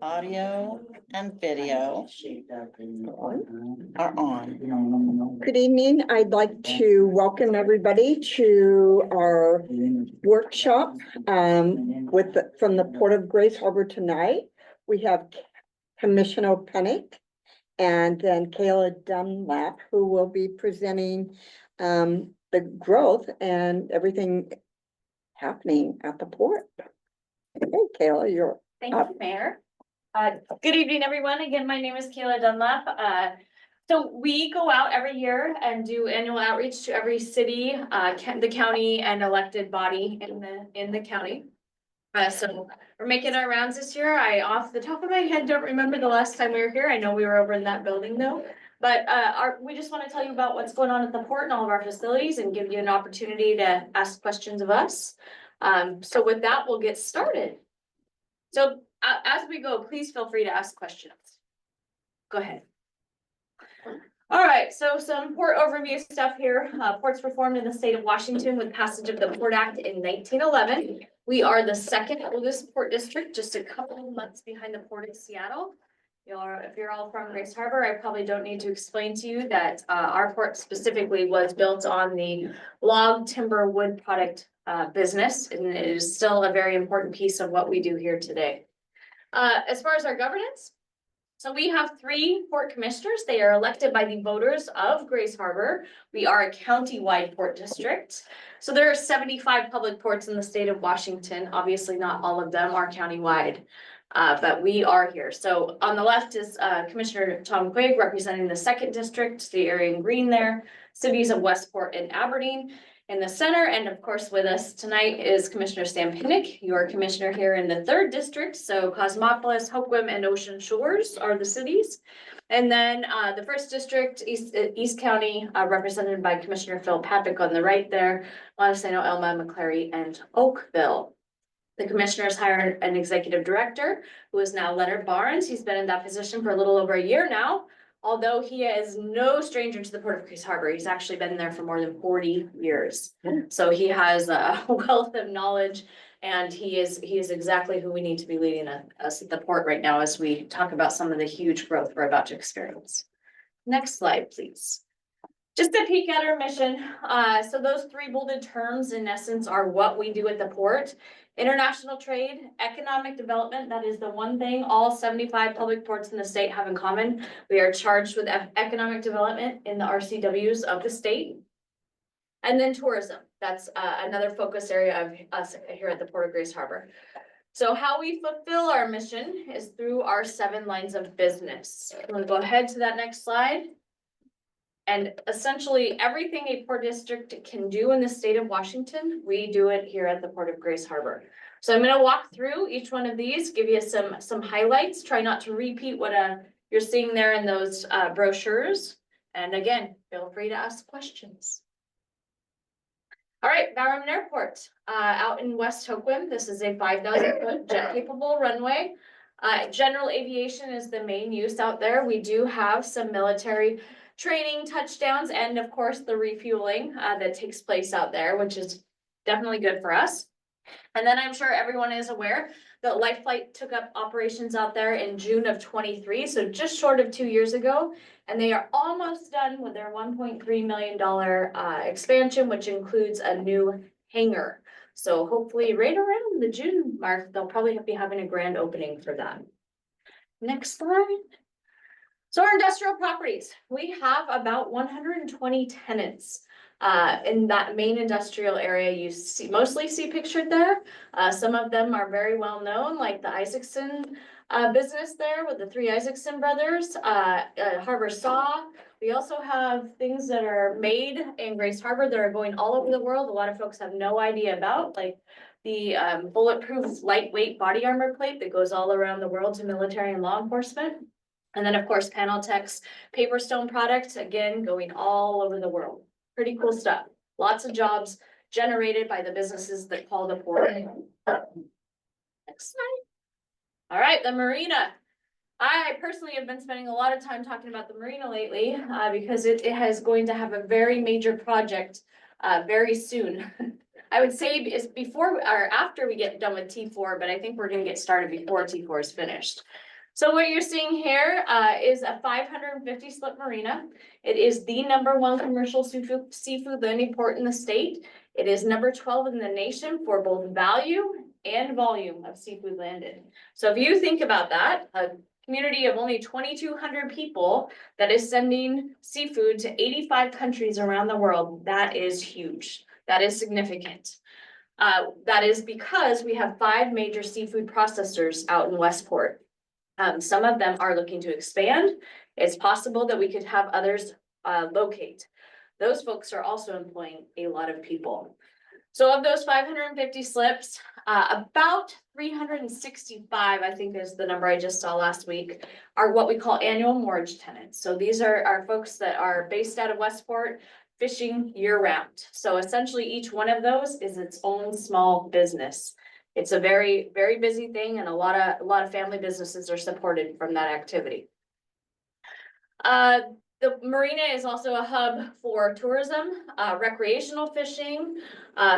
Audio and video are on. Good evening. I'd like to welcome everybody to our workshop from the Port of Grace Harbor tonight. We have Commissioner Pennick and then Kayla Dunlap, who will be presenting the growth and everything happening at the port. Hey, Kayla, you're Thank up. you, Mayor. Good evening, everyone. Again, my name is Kayla Dunlap. So we go out every year and do annual outreach to every city, the county and elected body in the county. So we're making our rounds this year. I, off the top of my head, don't remember the last time we were here. I know we were over in that building though. But we just want to tell you about what's going on at the port and all of our facilities and give you an opportunity to ask questions of us. So with that, we'll get started. So as we go, please feel free to ask questions. Go ahead. All right, so some port overview stuff here. Ports were formed in the state of Washington with passage of the Port Act in 1911. We are the second oldest port district, just a couple of months behind the Port of Seattle. If you're all from Grace Harbor, I probably don't need to explain to you that our port specifically was built on the log, timber, wood product business, and it is still a very important piece of what we do here today. As far as our governance, so we have 3 port commissioners. They are elected by the voters of Grace Harbor. We are a county-wide port district. So there are 75 public ports in the state of Washington. Obviously, not all of them are county-wide, but we are here. So on the left is Commissioner Tom Quigg representing the 2nd district, the area in green there, cities of Westport and Aberdeen. In the center, and of course with us tonight is Commissioner Sam Pennick, your commissioner here in the 3rd district. So Cosmopolis, Hoquiam, and Ocean Shores are the cities. And then the 1st district, East County, represented by Commissioner Phil Patrick on the right there, Montesano, Elma, McClary, and Oakville. The commissioners hired an executive director who is now Leonard Barnes. He's been in that position for a little over a year now. Although he is no stranger to the Port of Grace Harbor, he's actually been there for more than 40 years. So he has a wealth of knowledge, and he is exactly who we need to be leading us at the port right now as we talk about some of the huge growth we're about to experience. Next slide, please. Just a peek at our mission. So those 3 bolded terms in essence are what we do at the port. International trade, economic development, that is the one thing all 75 public ports in the state have in common. We are charged with economic development in the RCWs of the state. And then tourism, that's another focus area of us here at the Port of Grace Harbor. So how we fulfill our mission is through our 7 lines of business. I'm gonna go ahead to that next slide. And essentially everything a port district can do in the state of Washington, we do it here at the Port of Grace Harbor. So I'm going to walk through each one of these, give you some highlights, try not to repeat what you're seeing there in those brochures. And again, feel free to ask questions. All right, Bowerman Airport, out in West Hoquiam. This is a 5,000-foot jet capable runway. General aviation is the main use out there. We do have some military training touchdowns and of course the refueling that takes place out there, which is definitely good for us. And then I'm sure everyone is aware that Life Flight took up operations out there in June of 23, so just short of 2 years ago, and they are almost done with their $1.3 million expansion, which includes a new hangar. So hopefully right around the June mark, they'll probably be having a grand opening for that. Next slide. So our industrial properties, we have about 120 tenants in that main industrial area you mostly see pictured there. Some of them are very well known, like the Isaacson business there with the 3 Isaacson brothers, Harbor Saw. We also have things that are made in Grace Harbor that are going all over the world. A lot of folks have no idea about, like the bulletproof lightweight body armor plate that goes all around the world to military and law enforcement. And then of course, Paneltech's paper stone product, again, going all over the world. Pretty cool stuff. Lots of jobs generated by the businesses that call the port. Next slide. All right, the marina. I personally have been spending a lot of time talking about the marina lately because it is going to have a very major project very soon. I would say is before or after we get done with T4, but I think we're gonna get started before T4 is finished. So what you're seeing here is a 550 slip marina. It is the #1 commercial seafood landing port in the state. It is number 12 in the nation for both value and volume of seafood landed. So if you think about that, a community of only 2,200 people that is sending seafood to 85 countries around the world, that is huge. That is significant. That is because we have 5 major seafood processors out in Westport. Some of them are looking to expand. It's possible that we could have others locate. Those folks are also employing a lot of people. So of those 550 slips, about 365, I think is the number I just saw last week, are what we call annual moorage tenants. So these are folks that are based out of Westport, fishing year round. So essentially each one of those is its own small business. It's a very, very busy thing, and a lot of family businesses are supported from that activity. The marina is also a hub for tourism, recreational fishing.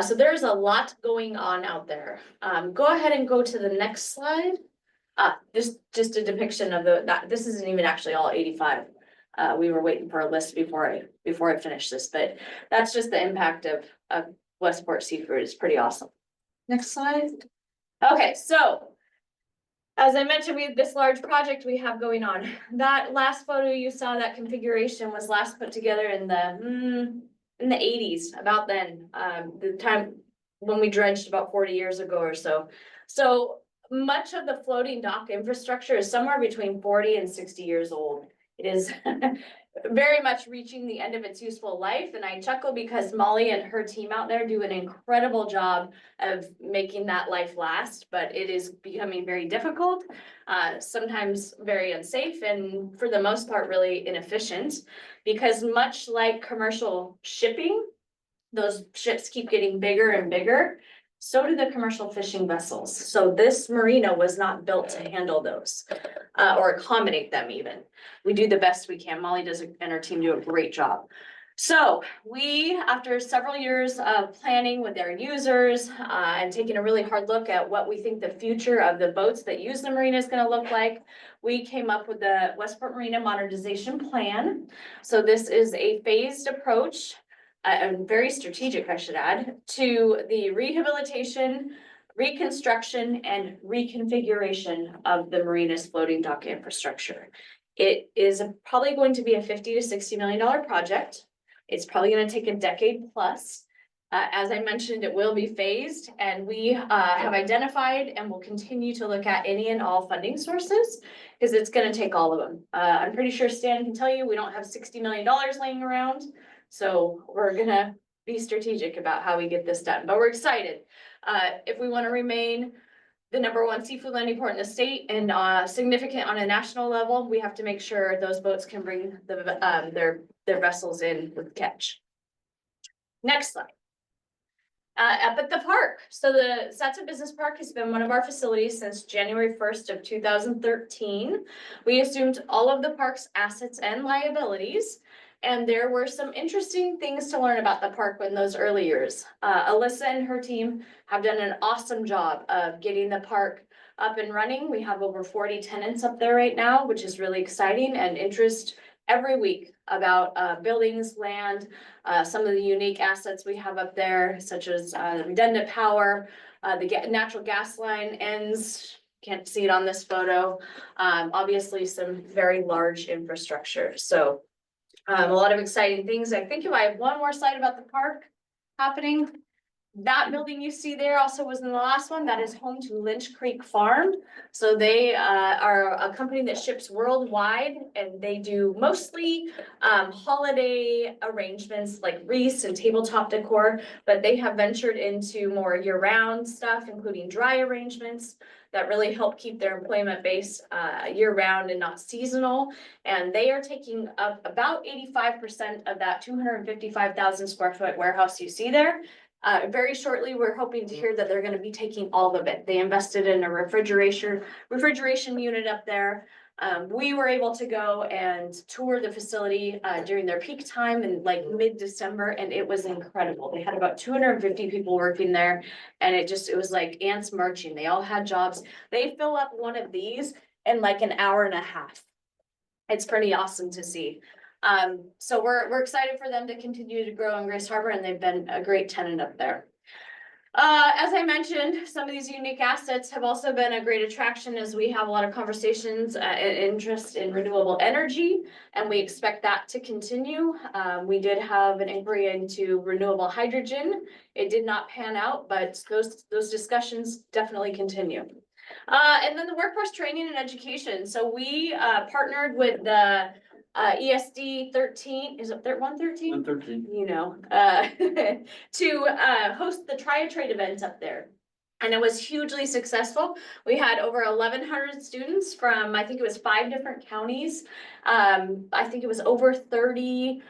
So there's a lot going on out there. Go ahead and go to the next slide. This just a depiction of this isn't even actually all 85. We were waiting for a list before I finish this, but that's just the impact of Westport Seafood. It's pretty awesome. Next slide. Okay, so as I mentioned, we have this large project we have going on. That last photo you saw, that configuration was last put together in the 80s, about then, the time when we dredged about 40 years ago or so. So much of the floating dock infrastructure is somewhere between 40 and 60 years old. It is very much reaching the end of its useful life, and I chuckle because Molly and her team out there do an incredible job of making that life last, but it is becoming very difficult, sometimes very unsafe, and for the most part really inefficient, because much like commercial shipping, those ships keep getting bigger and bigger. So do the commercial fishing vessels. So this marina was not built to handle those or accommodate them even. We do the best we can. Molly and her team do a great job. So we, after several years of planning with their users and taking a really hard look at what we think the future of the boats that use the marina is going to look like, we came up with the Westport Marina Modernization Plan. So this is a phased approach, and very strategic, I should add, to the rehabilitation, reconstruction, and reconfiguration of the marina's floating dock infrastructure. It is probably going to be a $50 to $60 million project. It's probably going to take a decade plus. As I mentioned, it will be phased, and we have identified and will continue to look at any and all funding sources because it's going to take all of them. I'm pretty sure Stan can tell you we don't have $60 million laying around. So we're gonna be strategic about how we get this done, but we're excited. If we want to remain the #1 seafood landing port in the state and significant on a national level, we have to make sure those boats can bring their vessels in with catch. Next slide. Up at the park. So the Satsa Business Park has been one of our facilities since January 1st of 2013. We assumed all of the park's assets and liabilities. And there were some interesting things to learn about the park in those early years. Alyssa and her team have done an awesome job of getting the park up and running. We have over 40 tenants up there right now, which is really exciting, and interest every week about buildings, land, some of the unique assets we have up there, such as redundant power, the natural gas line ends. Can't see it on this photo. Obviously, some very large infrastructure. So a lot of exciting things. I think if I have one more slide about the park happening, that building you see there also was in the last one. That is home to Lynch Creek Farm. So they are a company that ships worldwide, and they do mostly holiday arrangements like wreaths and tabletop decor, but they have ventured into more year-round stuff, including dry arrangements that really help keep their employment base year-round and not seasonal. And they are taking up about 85% of that 255,000 square foot warehouse you see there. Very shortly, we're hoping to hear that they're going to be taking all of it. They invested in a refrigeration unit up there. We were able to go and tour the facility during their peak time in like mid-December, and it was incredible. They had about 250 people working there, and it was like ants marching. They all had jobs. They fill up one of these in like an hour and a half. It's pretty awesome to see. So we're excited for them to continue to grow in Grace Harbor, and they've been a great tenant up there. As I mentioned, some of these unique assets have also been a great attraction as we have a lot of conversations and interest in renewable energy, and we expect that to continue. We did have an inquiry into renewable hydrogen. It did not pan out, but those discussions definitely continue. And then the workforce training and education. So we partnered with the ESD 13, is it 113? 113. You know, to host the Tri-Trade event up there. And it was hugely successful. We had over 1,100 students from, I think it was 5 different counties. I think it was over 30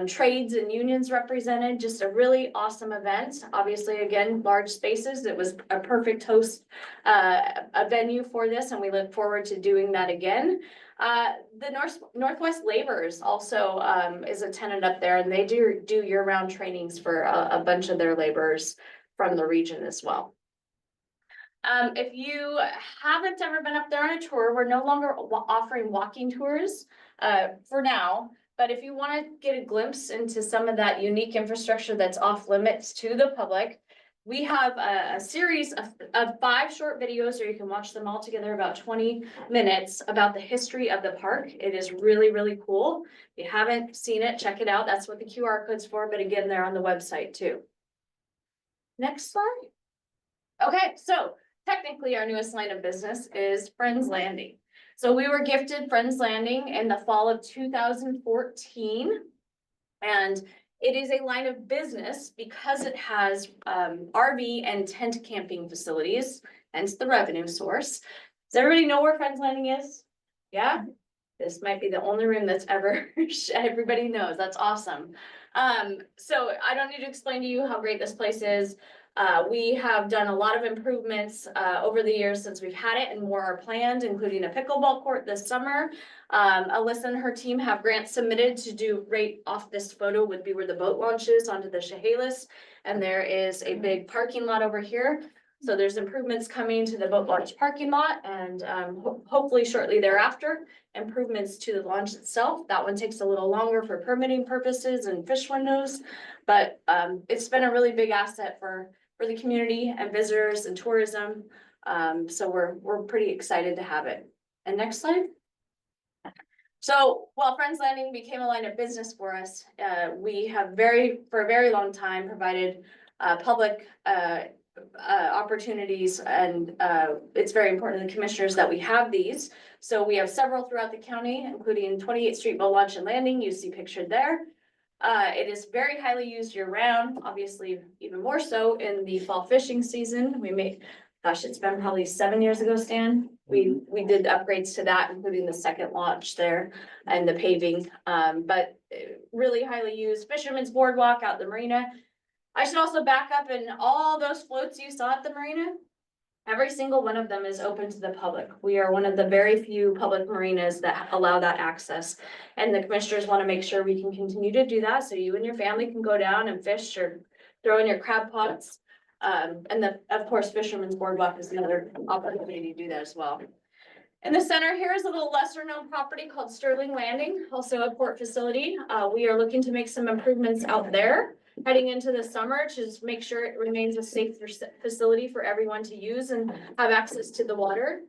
trades and unions represented. Just a really awesome event. Obviously, again, large spaces. It was a perfect host, a venue for this, and we look forward to doing that again. The Northwest Laborers also is a tenant up there, and they do year-round trainings for a bunch of their laborers from the region as well. If you haven't ever been up there on a tour, we're no longer offering walking tours for now. But if you want to get a glimpse into some of that unique infrastructure that's off limits to the public, we have a series of 5 short videos, or you can watch them all together, about 20 minutes, about the history of the park. It is really, really cool. If you haven't seen it, check it out. That's what the QR code's for, but again, they're on the website too. Next slide. Okay, so technically our newest line of business is Friends Landing. So we were gifted Friends Landing in the fall of 2014. And it is a line of business because it has RV and tent camping facilities, hence the revenue source. Does everybody know where Friends Landing is? Yeah? This might be the only room that's ever, everybody knows. That's awesome. So I don't need to explain to you how great this place is. We have done a lot of improvements over the years since we've had it, and more are planned, including a pickleball court this summer. Alyssa and her team have grants submitted to do right off this photo would be where the boat launches onto the Chehalis. And there is a big parking lot over here. So there's improvements coming to the boat launch parking lot, and hopefully shortly thereafter, improvements to the launch itself. That one takes a little longer for permitting purposes and fish windows, but it's been a really big asset for the community and visitors and tourism. So we're pretty excited to have it. And next slide. So while Friends Landing became a line of business for us, we have for a very long time provided public opportunities, and it's very important to the commissioners that we have these. So we have several throughout the county, including 28th Street Boat Launch and Landing, you see pictured there. It is very highly used year round, obviously even more so in the fall fishing season. It's been probably 7 years ago, Stan. We did upgrades to that, including the second launch there and the paving, but really highly used. Fisherman's Boardwalk out the marina. I should also back up, and all those floats you saw at the marina, every single one of them is open to the public. We are one of the very few public marinas that allow that access. And the commissioners want to make sure we can continue to do that, so you and your family can go down and fish or throw in your crab pots. Of course, Fisherman's Boardwalk is another opportunity to do that as well. In the center here is a little lesser known property called Sterling Landing, also a port facility. We are looking to make some improvements out there heading into the summer to just make sure it remains a safe facility for everyone to use and have access to the water.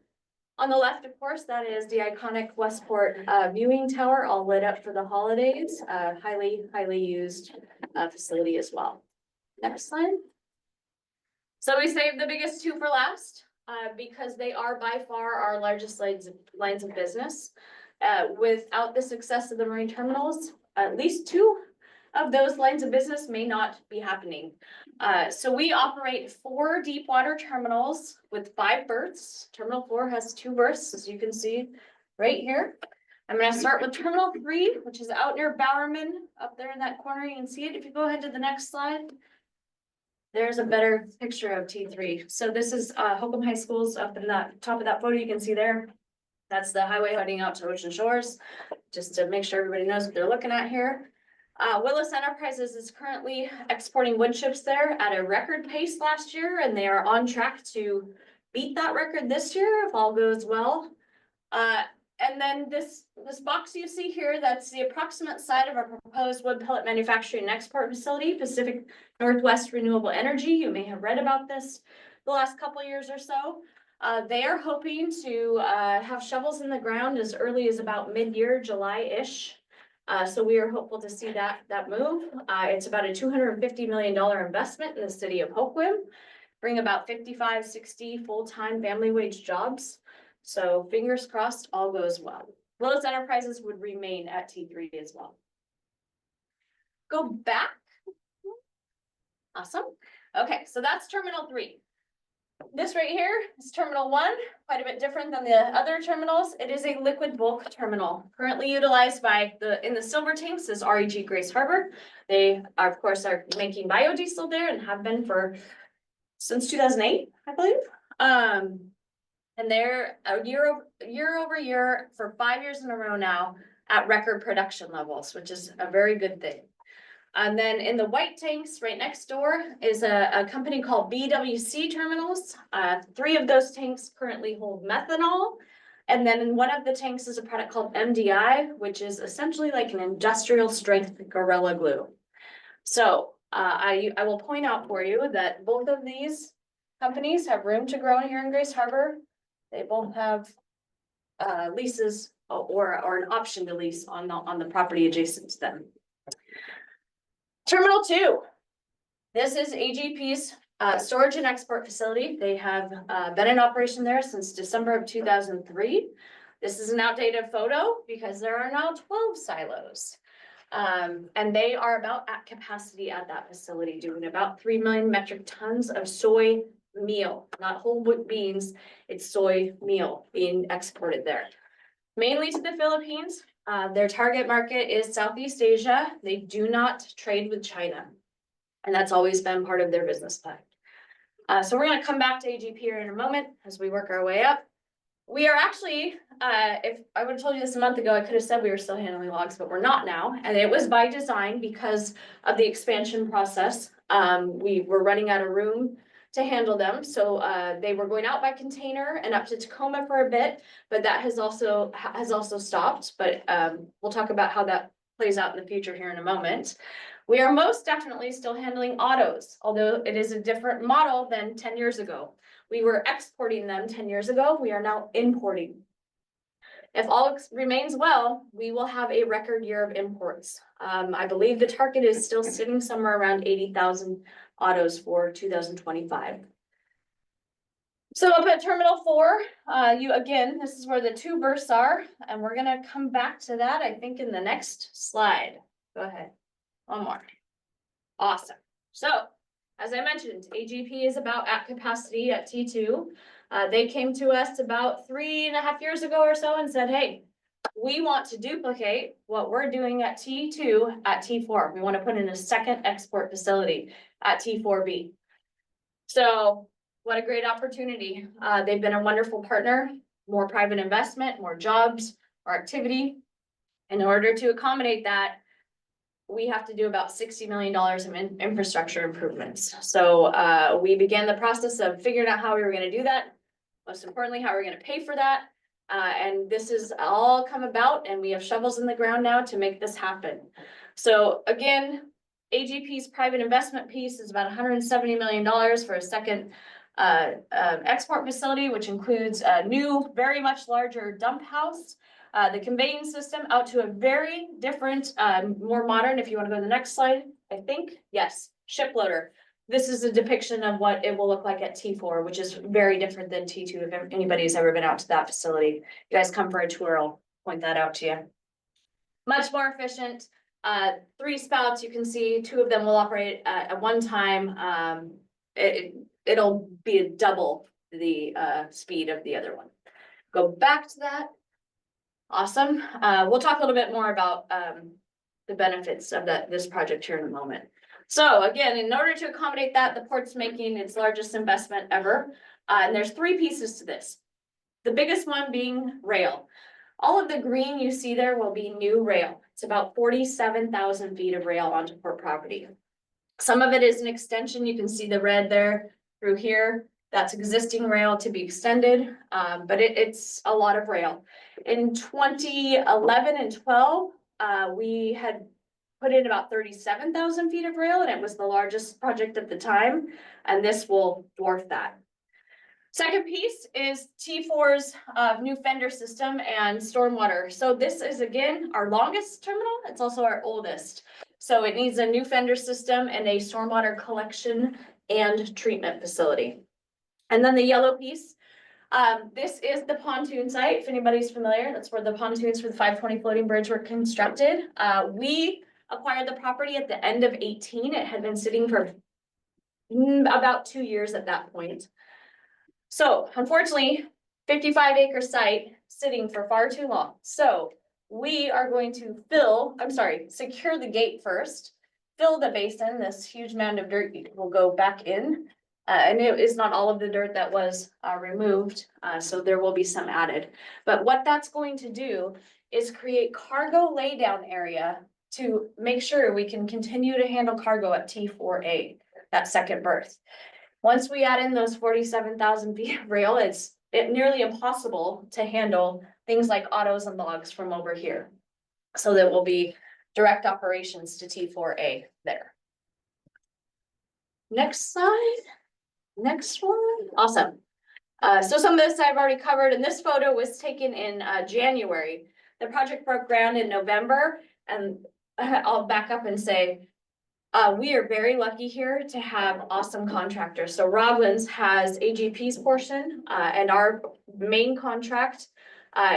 On the left, of course, that is the iconic Westport viewing tower, all lit up for the holidays. Highly used facility as well. Next slide. So we saved the biggest 2 for last because they are by far our largest lines of business. Without the success of the marine terminals, at least 2 of those lines of business may not be happening. So we operate 4 deep water terminals with 5 berths. Terminal 4 has 2 berths, as you can see right here. I'm going to start with Terminal 3, which is out near Bowerman, up there in that corner. You can see it. If you go ahead to the next slide. There's a better picture of T3. So this is Holcomb High School's up in that top of that photo you can see there. That's the highway heading out to Ocean Shores, just to make sure everybody knows what they're looking at here. Willis Enterprises is currently exporting wood chips there at a record pace last year, and they are on track to beat that record this year if all goes well. And then this box you see here, that's the approximate site of our proposed wood pellet manufacturing and export facility, Pacific Northwest Renewable Energy. You may have read about this the last couple years or so. They are hoping to have shovels in the ground as early as about mid-year, July-ish. So we are hopeful to see that move. It's about a $250 million investment in the city of Hoquiam, bring about 55, 60 full-time family wage jobs. So fingers crossed, all goes well. Willis Enterprises would remain at T3 as well. Go back. Awesome. Okay, so that's Terminal 3. This right here is Terminal 1, quite a bit different than the other terminals. It is a liquid bulk terminal, currently utilized by in the silver tanks is REG Grace Harbor. They are, of course, are making biodiesel there and have been since 2008, I believe. And they're year over year for 5 years in a row now at record production levels, which is a very good thing. And then in the white tanks right next door is a company called BWC Terminals. 3 of those tanks currently hold methanol. And then in one of the tanks is a product called MDI, which is essentially like an industrial strength Gorilla Glue. So I will point out for you that both of these companies have room to grow here in Grace Harbor. They both have leases or an option to lease on the property adjacent to them. Terminal 2. This is AGP's storage and export facility. They have been in operation there since December of 2003. This is an outdated photo because there are now 12 silos. And they are about at capacity at that facility, doing about 3 million metric tons of soy meal, not whole wheat beans. It's soy meal being exported there, mainly to the Philippines. Their target market is Southeast Asia. They do not trade with China, and that's always been part of their business plan. So we're going to come back to AGP here in a moment as we work our way up. We are actually, if I would have told you this a month ago, I could have said we were still handling logs, but we're not now. And it was by design because of the expansion process. We were running out of room to handle them. So they were going out by container and up to Tacoma for a bit, but that has also stopped. But we'll talk about how that plays out in the future here in a moment. We are most definitely still handling autos, although it is a different model than 10 years ago. We were exporting them 10 years ago. We are now importing. If all remains well, we will have a record year of imports. I believe the target is still sitting somewhere around 80,000 autos for 2025. So up at Terminal 4, this is where the 2 berths are, and we're gonna come back to that, I think, in the next slide. Go ahead, one more. Awesome. So, as I mentioned, AGP is about at capacity at T2. They came to us about 3.5 years ago or so and said, hey, we want to duplicate what we're doing at T2 at T4. We want to put in a second export facility at T4B. So what a great opportunity. They've been a wonderful partner, more private investment, more jobs, more activity. In order to accommodate that, we have to do about $60 million in infrastructure improvements. So we began the process of figuring out how we were going to do that. Most importantly, how we're going to pay for that. And this is all come about, and we have shovels in the ground now to make this happen. So again, AGP's private investment piece is about $170 million for a second export facility, which includes a new, very much larger dump house, the conveying system out to a very different, more modern, if you want to go to the next slide, I think, yes, ship loader. This is a depiction of what it will look like at T4, which is very different than T2. If anybody's ever been out to that facility, you guys come for a tour, I'll point that out to you. Much more efficient. 3 spouts, you can see 2 of them will operate at one time. It'll be a double the speed of the other one. Go back to that. Awesome. We'll talk a little bit more about the benefits of this project here in a moment. So again, in order to accommodate that, the port's making its largest investment ever. And there's 3 pieces to this. the biggest one being rail. All of the green you see there will be new rail. It's about 47,000 feet of rail onto port property. Some of it is an extension. You can see the red there through here. That's existing rail to be extended, but it's a lot of rail. In 2011 and 12, we had put in about 37,000 feet of rail, and it was the largest project at the time, and this will dwarf that. Second piece is T4's new fender system and stormwater. So this is, again, our longest terminal. It's also our oldest. So it needs a new fender system and a stormwater collection and treatment facility. And then the yellow piece, this is the pontoon site, if anybody's familiar. That's where the pontoons for the 520 floating bridge were constructed. We acquired the property at the end of 18. It had been sitting for about 2 years at that point. So unfortunately, 55-acre site sitting for far too long. So we are going to secure the gate first, fill the basin. This huge mound of dirt will go back in. And it is not all of the dirt that was removed, so there will be some added. But what that's going to do is create cargo laydown area to make sure we can continue to handle cargo at T4A, that second berth. Once we add in those 47,000 feet of rail, it's nearly impossible to handle things like autos and logs from over here. So there will be direct operations to T4A there. Next slide. Next one. Awesome. So some of this I've already covered, and this photo was taken in January. The project broke ground in November, and I'll back up and say, we are very lucky here to have awesome contractors. So Roblins has AGP's portion, and our main contract,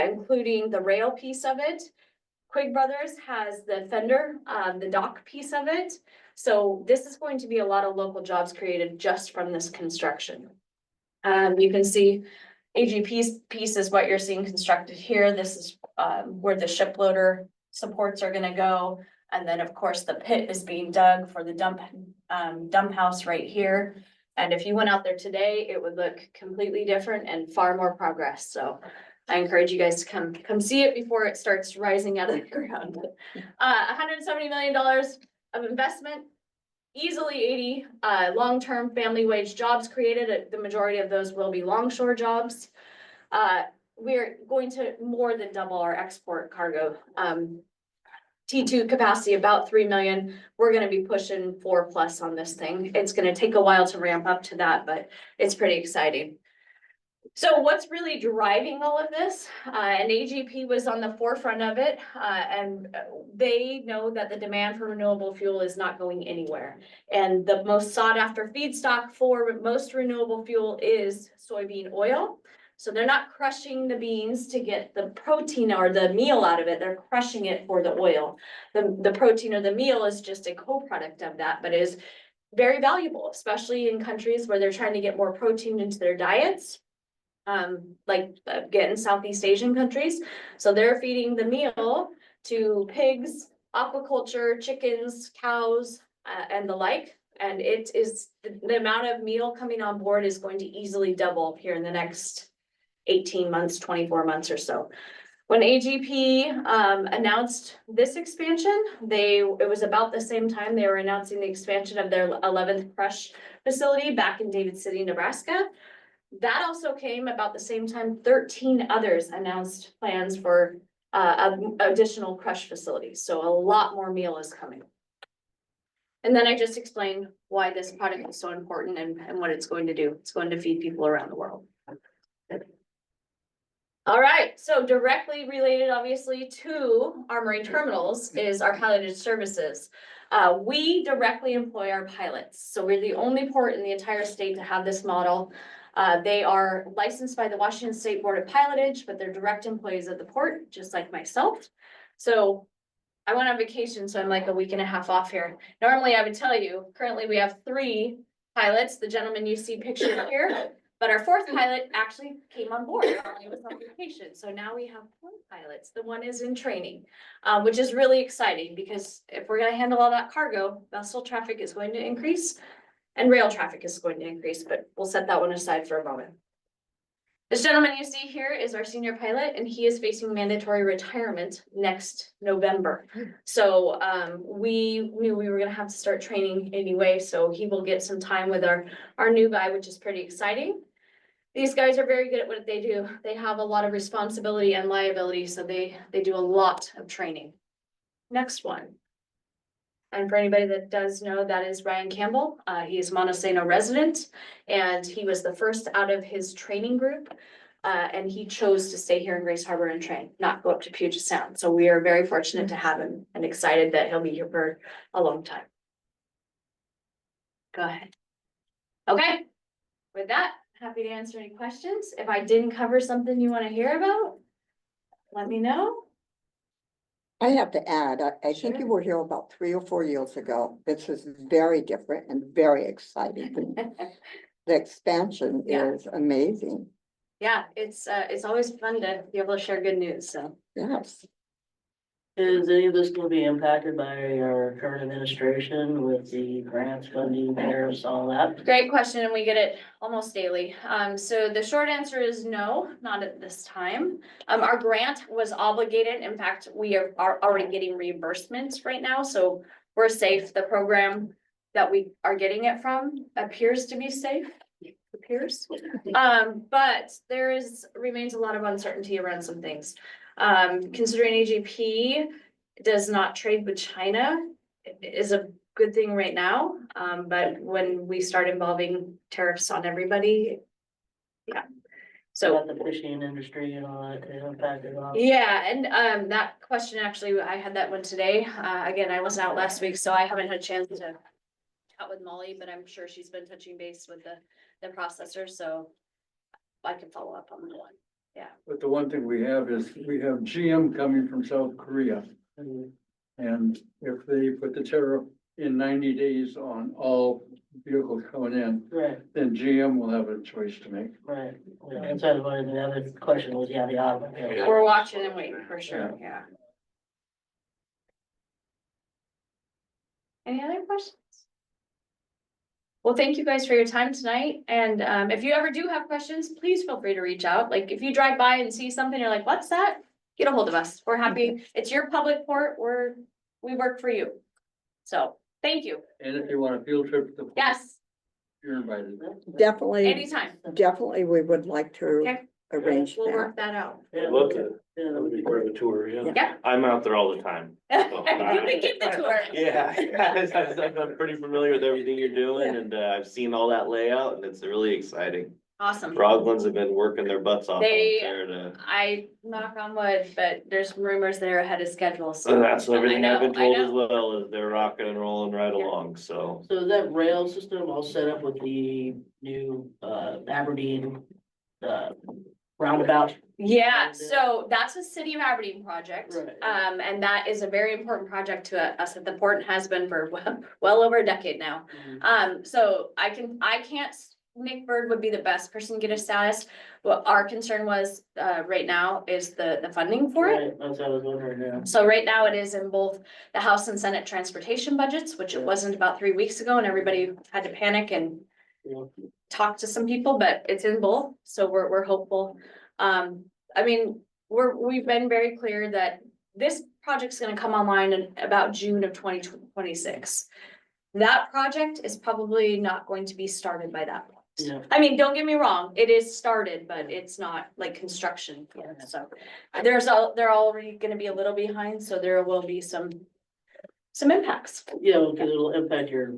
including the rail piece of it. Quig Brothers has the fender, the dock piece of it. So this is going to be a lot of local jobs created just from this construction. You can see AGP's piece is what you're seeing constructed here. This is where the ship loader supports are gonna go. And then of course the pit is being dug for the dump house right here. And if you went out there today, it would look completely different and far more progress. So I encourage you guys to come see it before it starts rising out of the ground. $170 million of investment, easily 80 long-term family wage jobs created. The majority of those will be longshore jobs. We're going to more than double our export cargo. T2 capacity about 3 million. We're going to be pushing 4+ on this thing. It's going to take a while to ramp up to that, but it's pretty exciting. So what's really driving all of this? And AGP was on the forefront of it, and they know that the demand for renewable fuel is not going anywhere. And the most sought after feedstock for most renewable fuel is soybean oil. So they're not crushing the beans to get the protein or the meal out of it. They're crushing it for the oil. The protein or the meal is just a co-product of that, but is very valuable, especially in countries where they're trying to get more protein into their diets. Like again, Southeast Asian countries. So they're feeding the meal to pigs, aquaculture, chickens, cows, and the like. And it is the amount of meal coming on board is going to easily double here in the next 18 months, 24 months or so. When AGP announced this expansion, it was about the same time they were announcing the expansion of their 11th crush facility back in David City, Nebraska. That also came about the same time 13 others announced plans for additional crush facilities. So a lot more meal is coming. And then I just explained why this product is so important and what it's going to do. It's going to feed people around the world. All right, so directly related, obviously, to our marine terminals is our piloted services. We directly employ our pilots. So we're the only port in the entire state to have this model. They are licensed by the Washington State Board of Pilotage, but they're direct employees of the port, just like myself. So I went on vacation, so I'm like a week and a half off here. Normally I would tell you, currently we have 3 pilots, the gentleman you see pictured here, but our 4th pilot actually came on board while he was on vacation. So now we have 4 pilots. The one is in training, which is really exciting because if we're gonna handle all that cargo, vessel traffic is going to increase. And rail traffic is going to increase, but we'll set that one aside for a moment. This gentleman you see here is our senior pilot and he is facing mandatory retirement next November. So we knew we were gonna have to start training anyway, so he will get some time with our new guy, which is pretty exciting. These guys are very good at what they do. They have a lot of responsibility and liability, so they do a lot of training. Next one. And for anybody that does know, that is Ryan Campbell. He is Montesano resident, and he was the first out of his training group. And he chose to stay here in Grace Harbor and train, not go up to Puget Sound. So we are very fortunate to have him and excited that he'll be here for a long time. Go ahead. Okay, with that, happy to answer any questions. If I didn't cover something you want to hear about, let me know. I have to add, I think you Sure. were here about 3 or 4 years ago. This is very different and very exciting. The expansion Yeah. is amazing. Yeah, it's always fun to be able to share good news, so. Yes. Is any of this gonna be impacted by our current administration with the grants, funding, tariffs, all that? Great question, and we get it almost daily. So the short answer is no, not at this time. Our grant was obligated. In fact, we are already getting reimbursements right now, so we're safe. The program that we are getting it from appears to be safe. Appears. But there remains a lot of uncertainty around some things. Considering AGP does not trade with China is a good thing right now. But when we start involving tariffs on everybody, yeah. So, About the fishing industry and all that, it impacted on. yeah, and that question, actually, I had that one today. Again, I wasn't out last week, so I haven't had a chance to chat with Molly, but I'm sure she's been touching base with the processor, so I can follow up on that one. But the one thing we have is, we have GM coming from South Korea. And if they put the tariff in 90 days on all vehicles coming in, Right, then GM will have a choice to make. right. Yeah, that's sort of what the other question was, yeah, the automobile. We're watching and waiting for sure, yeah. Any other questions? Well, thank you guys for your time tonight, and if you ever do have questions, please feel free to reach out. Like, if you drive by and see something, you're like, what's that? Get a hold of us. We're happy. It's your public port. We work for you. So, thank you. And if you want a field trip to the. Yes, You're invited. Definitely, anytime. definitely, we would like to Okay, arrange we'll that. work that out. Yeah, Love to. yeah, That would be part of a tour, yeah. Yeah. I'm out there all the time. You can keep the tour. Yeah, I'm pretty familiar with everything you're doing and I've seen all that layout and it's really exciting. Awesome. Roglins have been working their butts off out They- there to. I knock on wood, but there's rumors they're ahead of schedule, so. And that's everything I've been I told know. as well, is they're rocking and rolling right Yeah. along, so. So is that rail system all set up with the new Aberdeen roundabout? Yeah, so that's a City of Aberdeen project. Right. And that is a very important project to us at the port and has been for well over a decade now. So I can't, Nick Bird would be the best person to get a status. What our concern was, right now is the funding for it. Right, that's what I was wondering, yeah. So right now it is in both the House and Senate transportation budgets, which it wasn't about 3 weeks ago, and everybody had to panic and Yeah. talk to some people, but it's in both, so we're hopeful. I mean, we've been very clear that this project's gonna come online in about June of 2026. That project is probably not going to be started by that point. Yeah. I mean, don't get me wrong, it is started, but it's not like construction yet, so. They're already gonna be a little behind, so there will be some impacts. Yeah, because it'll impact your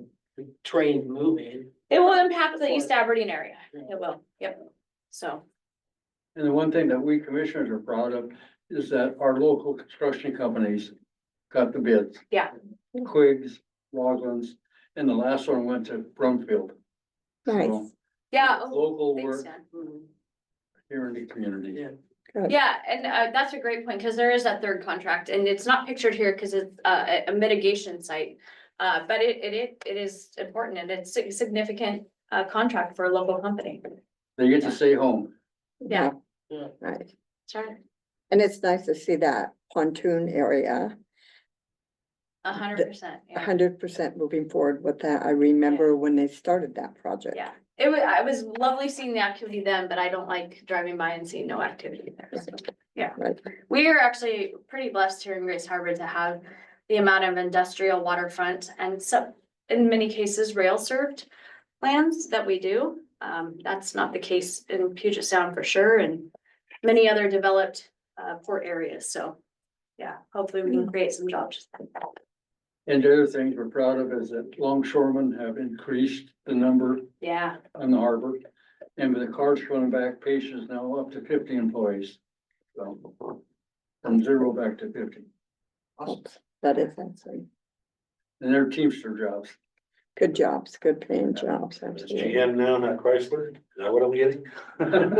train moving. It will impact the East Aberdeen area, it will, yep, so. And the one thing that we commissioners are proud of is that our local construction companies got the bids. Yeah. Quiggs, Roglins, and the last one went to Brumfield. Nice, So, Yeah, local thanks, work Dan. here in the community. Yeah. good. Yeah, and that's a great point, because there is that third contract, and it's not pictured here because it's a mitigation site. But it is important, and it's a significant contract for a local company. They get to stay home. Yeah, Yeah. Right, that's right, and it's nice to see that pontoon area, 100%, yeah. 100% moving forward with that. I remember when they started that project. Yeah, it was lovely seeing the activity then, but I don't like driving by and seeing no activity there. So, yeah. Right. We are actually pretty blessed here in Grace Harbor to have the amount of industrial waterfront and some, in many cases, rail served lands that we do. That's not the case in Puget Sound for sure, and many other developed port areas. So, yeah, hopefully we can create some jobs. And the other things we're proud of is that longshoremen have increased the number Yeah, on the harbor. And with the cars coming back, Pace is now up to 50 employees. So from 0 back to 50. That is excellent. And they're Teamster jobs. Good jobs, good paying jobs, It's absolutely. GM now, not Chrysler, is that what I'm getting?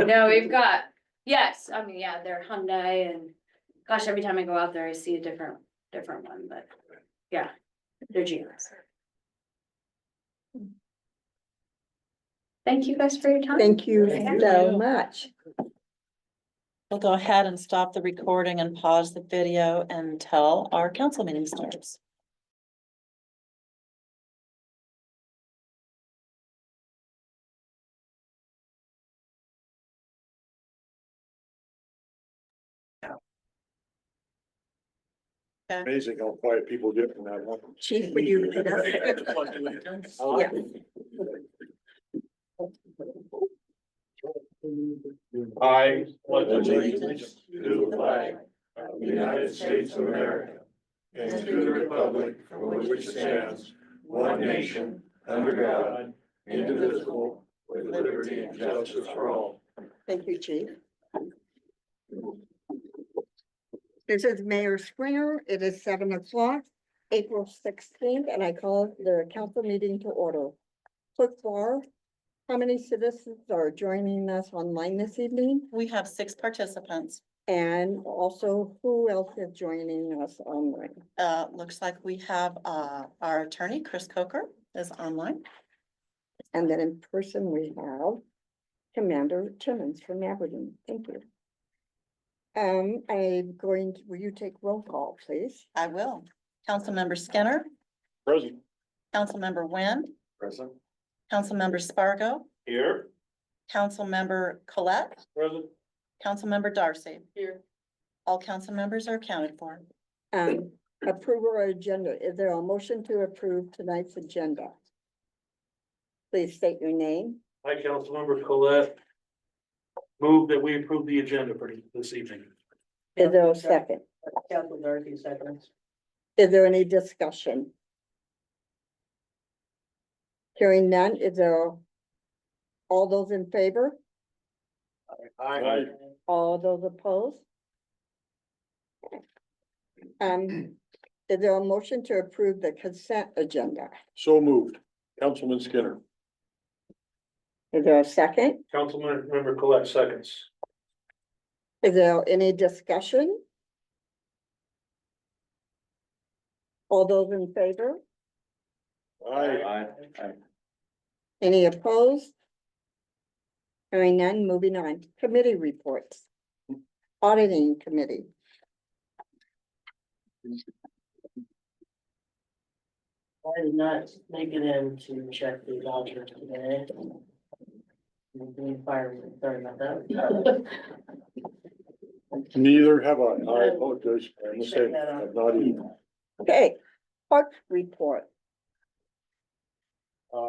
no, we've got, yes, I mean, yeah, they're Hyundai and gosh, every time I go out there, I see a different one, but yeah, they're GMs. Thank you guys for your time. Thank you Thank so you. much. We'll go ahead and stop the recording and pause the video until our council meeting starts. Amazing how quiet people get from that one. Chief, would you lead us? Yeah. I pledge allegiance to the flag of the United States of America and to the republic for which it stands, one nation, under God, indivisible, with liberty and justice for all. Thank you, Chief. This is Mayor Springer. It is 7 o'clock, April 16th, and I call the council meeting to order. Clerk Barr, how many citizens are joining us online this evening? We have 6 participants. And also, who else is joining us online? Looks like we have our attorney, Chris Coker, is online. And then in person, we have Commander Timmons from Aberdeen. Thank you. I'm going to, will you take roll call, please? I will. Councilmember Skinner, Present. Councilmember Wynn, Present. Councilmember Spargo, Here. Councilmember Colette, Present. Councilmember Darcy. Here. All council members are accounted for. Approval of agenda. Is there a motion to approve tonight's agenda? Please state your name. Hi, Councilmember Colette. Move that we approve the agenda for this evening. Is there a second? Council Darcy seconds. Is there any discussion? Hearing none, is there all those in favor? Aye. All those opposed? Is there a motion to approve the consent agenda? So moved. Councilman Skinner. Is there a second? Councilmember Colette seconds. Is there any discussion? All those in favor? Aye. Any opposed? Hearing none, moving on. Committee reports. Auditing committee. I did not make it in to check the voucher today. Sorry about that. Neither have I. I apologize. I must say, I've not even. Okay, park report. We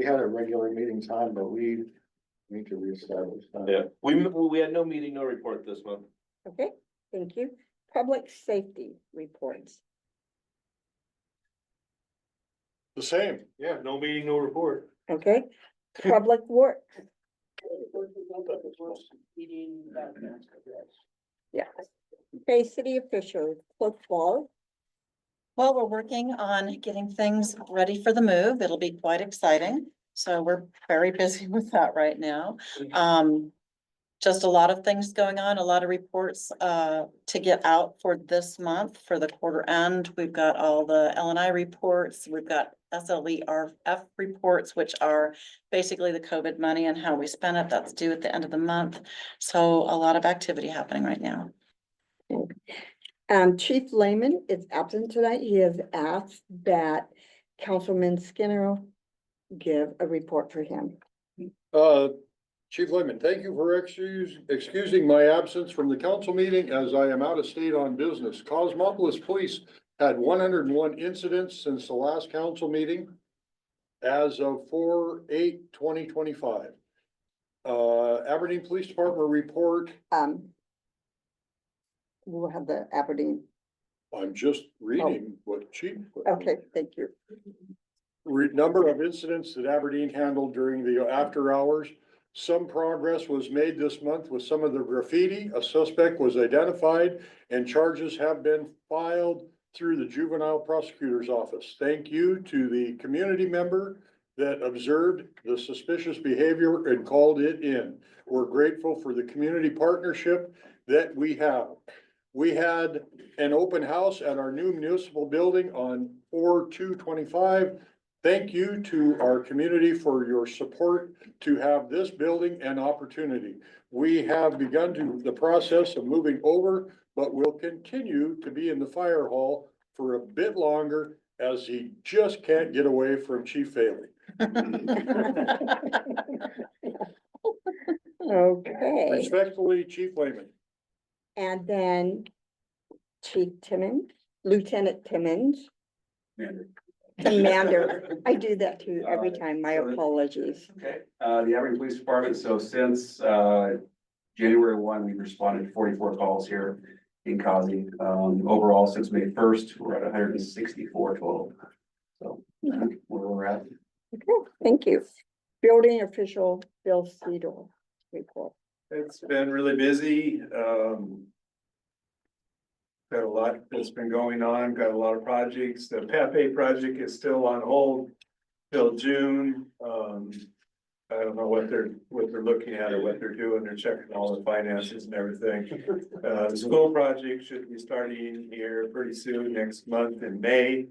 had a regular meeting time, but we need to reestablish that. Yeah, we had no meeting, no report this month. Okay, thank you. Public safety reports. The same. Yeah, no meeting, no report. Okay, public works. Yeah. Okay, city officials, clerk Barr. Well, we're working on getting things ready for the move. It'll be quite exciting. So we're very busy with that right now. Just a lot of things going on, a lot of reports to get out for this month for the quarter end. We've got all the L&I reports. We've got SLERF reports, which are basically the COVID money and how we spent it. That's due at the end of the month. So a lot of activity happening right now. Chief Lehman is absent tonight. He has asked that Councilman Skinner give a report for him. Chief Layman, thank you for excusing my absence from the council meeting as I am out of state on business. Cosmopolis Police had 101 incidents since the last council meeting as of 4/8/2025. Aberdeen Police Department report, We'll have the Aberdeen, I'm just reading what Chief. put. okay, thank you. Number of incidents that Aberdeen handled during the after hours. Some progress was made this month with some of the graffiti. A suspect was identified and charges have been filed through the juvenile prosecutor's office. Thank you to the community member that observed the suspicious behavior and called it in. We're grateful for the community partnership that we have. We had an open house at our new municipal building on 4/2/25. Thank you to our community for your support to have this building and opportunity. We have begun the process of moving over, but will continue to be in the fire hall for a bit longer as he just can't get away from Chief Faley. Okay, Respectfully, Chief Layman. and then Chief Timmons, Lieutenant Timmons. Commander, I do that too every time, my apologies. Okay, the Aberdeen Police Department, so since, January 1, we've responded to 44 calls here in Causey. Overall, since May 1st, we're at 164 total. So, where we're at. Okay, thank you. Building official Bill Cedar report. It's been really busy, got a lot that's been going on, got a lot of projects. The PAPA project is still on hold till June. I don't know what they're looking at or what they're doing. They're checking all the finances and everything. The school project should be starting here pretty soon, next month in May.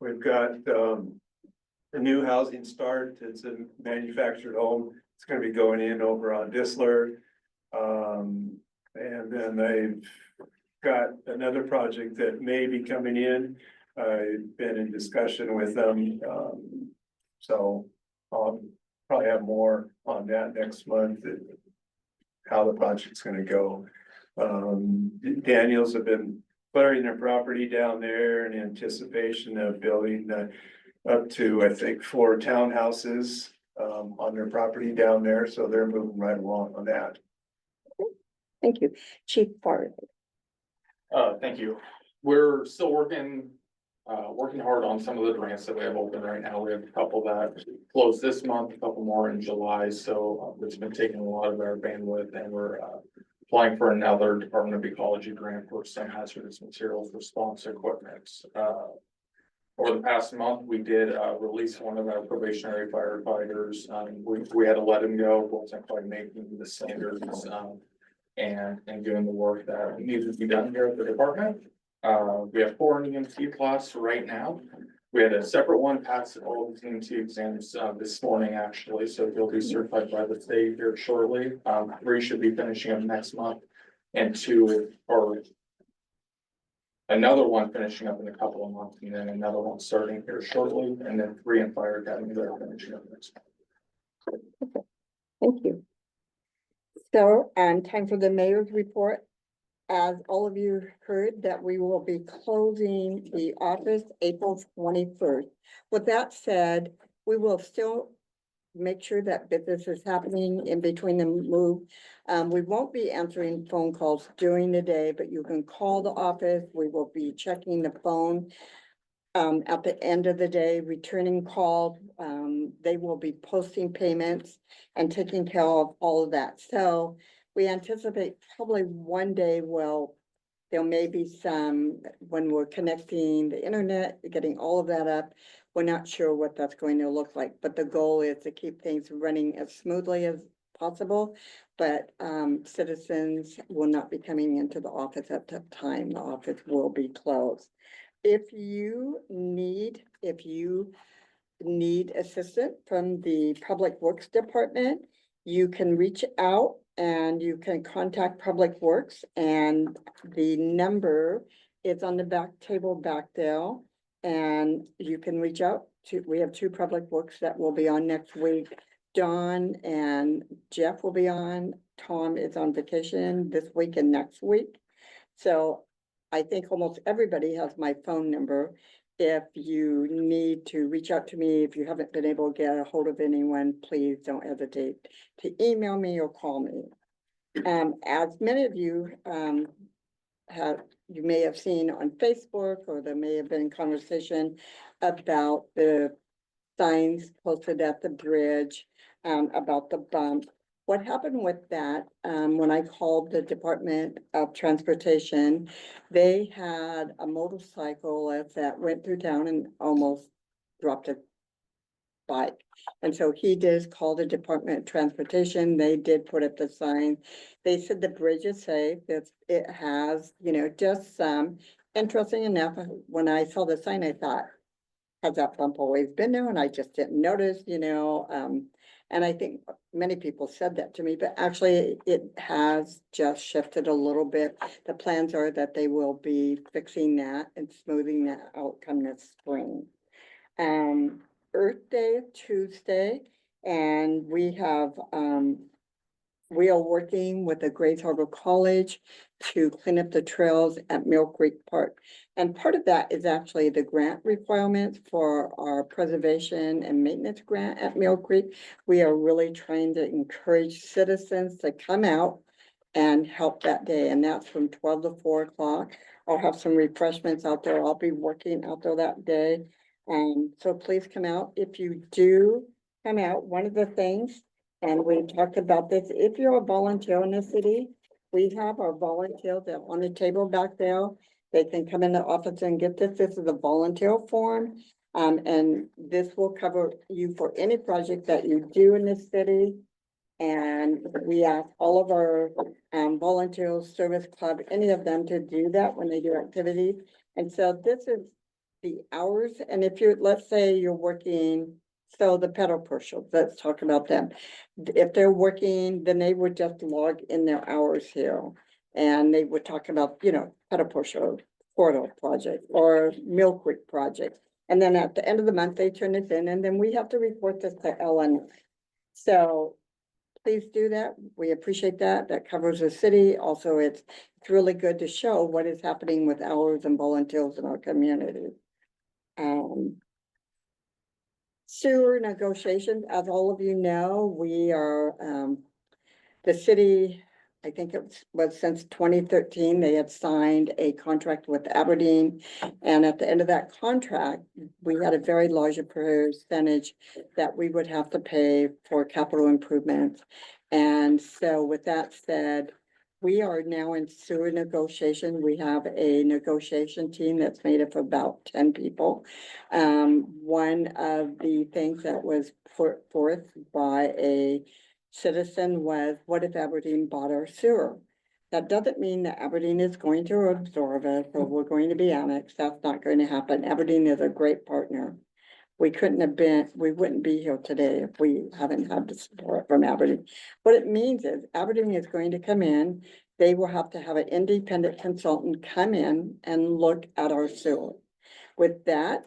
We've got, a new housing start. It's a manufactured home. It's gonna be going in over on Disler. And then they've got another project that may be coming in. I've been in discussion with them. So I'll probably have more on that next month, how the project's gonna go. Daniels have been clearing their property down there in anticipation of building up to, I think, 4 townhouses on their property down there. So they're moving right along on that. Thank you. Chief Farley. Thank you. We're still working hard on some of the grants that we have open right now. We have a couple that closed this month, a couple more in July, so it's been taking a lot of our bandwidth, and we're applying for another Department of Ecology grant for some hazardous materials response equipment. Over the past month, we did release one of our probationary firefighters. We had to let him go, wasn't quite making the standards and doing the work that needed to be done here at the department. We have 4 in EMT class right now. We had a separate one pass all the EMT exams this morning, actually, so he'll be certified by the state here shortly. 3 should be finishing up next month, and 2 or another one finishing up in a couple of months, and then another one starting here shortly, and then 3 in fire academy that are finishing up next month. Thank you. So, time for the mayor's report. As all of you heard, that we will be closing the office April 21st. With that said, we will still make sure that business is happening in between the move. We won't be answering phone calls during the day, but you can call the office. We will be checking the phone at the end of the day, returning calls. They will be posting payments and taking care of all of that. So we anticipate probably one day, well, there may be some, when we're connecting the internet, getting all of that up, we're not sure what that's going to look like, but the goal is to keep things running as smoothly as possible. But citizens will not be coming into the office at that time. The office will be closed. If you need assistance from the Public Works Department, you can reach out and you can contact Public Works, and the number is on the back table back there. And you can reach out we have two public works that will be on next week. Don and Jeff will be on. Tom is on vacation this week and next week. So I think almost everybody has my phone number. If you need to reach out to me, if you haven't been able to get a hold of anyone, please don't hesitate to email me or call me. As many of you, you may have seen on Facebook, or there may have been conversation about the signs posted at the bridge, about the bump. What happened with that, when I called the Department of Transportation, they had a motorcyclist that went through town and almost dropped a bike. And so he did call the Department of Transportation. They did put up the sign. They said the bridge is safe. It has, just some. Interesting enough, when I saw the sign, I thought, has that bump always been there? And I just didn't notice, and I think many people said that to me, but actually it has just shifted a little bit. The plans are that they will be fixing that and smoothing that out come this spring. Earth Day, Tuesday, and we are working with the Grays Harbor College to clean up the trails at Mill Creek Park. And part of that is actually the grant requirements for our preservation and maintenance grant at Mill Creek. We are really trying to encourage citizens to come out and help that day, and that's from 12 to 4 o'clock. I'll have some refreshments out there. I'll be working out there that day. So please come out. If you do come out, one of the things, and we talked about this, if you're a volunteer in the city, we have our volunteers that are on the table back there. They can come in the office and get this. This is a volunteer form. And this will cover you for any project that you do in the city. And we ask all of our volunteers, service club, any of them to do that when they do activities. And so this is the hours. And if you're, let's say you're working, so the pedal pushers, let's talk about them. If they're working, then they would just log in their hours here. And they would talk about, pedal pusher portal project or Mill Creek project. And then at the end of the month, they turn this in, and then we have to report this to Ellen. So please do that. We appreciate that. That covers the city. Also, it's really good to show what is happening with hours and volunteers in our community. Sewer negotiations, as all of you know, we are, the city, I think it was since 2013, they had signed a contract with Aberdeen. And at the end of that contract, we had a very large percentage that we would have to pay for capital improvements. And so with that said, we are now in sewer negotiation. We have a negotiation team that's made up of about 10 people. One of the things that was put forth by a citizen was, what if Aberdeen bought our sewer? That doesn't mean that Aberdeen is going to absorb us or we're going to be annexed. That's not going to happen. Aberdeen is a great partner. We wouldn't be here today if we haven't had the support from Aberdeen. What it means is Aberdeen is going to come in. They will have to have an independent consultant come in and look at our sewer. With that,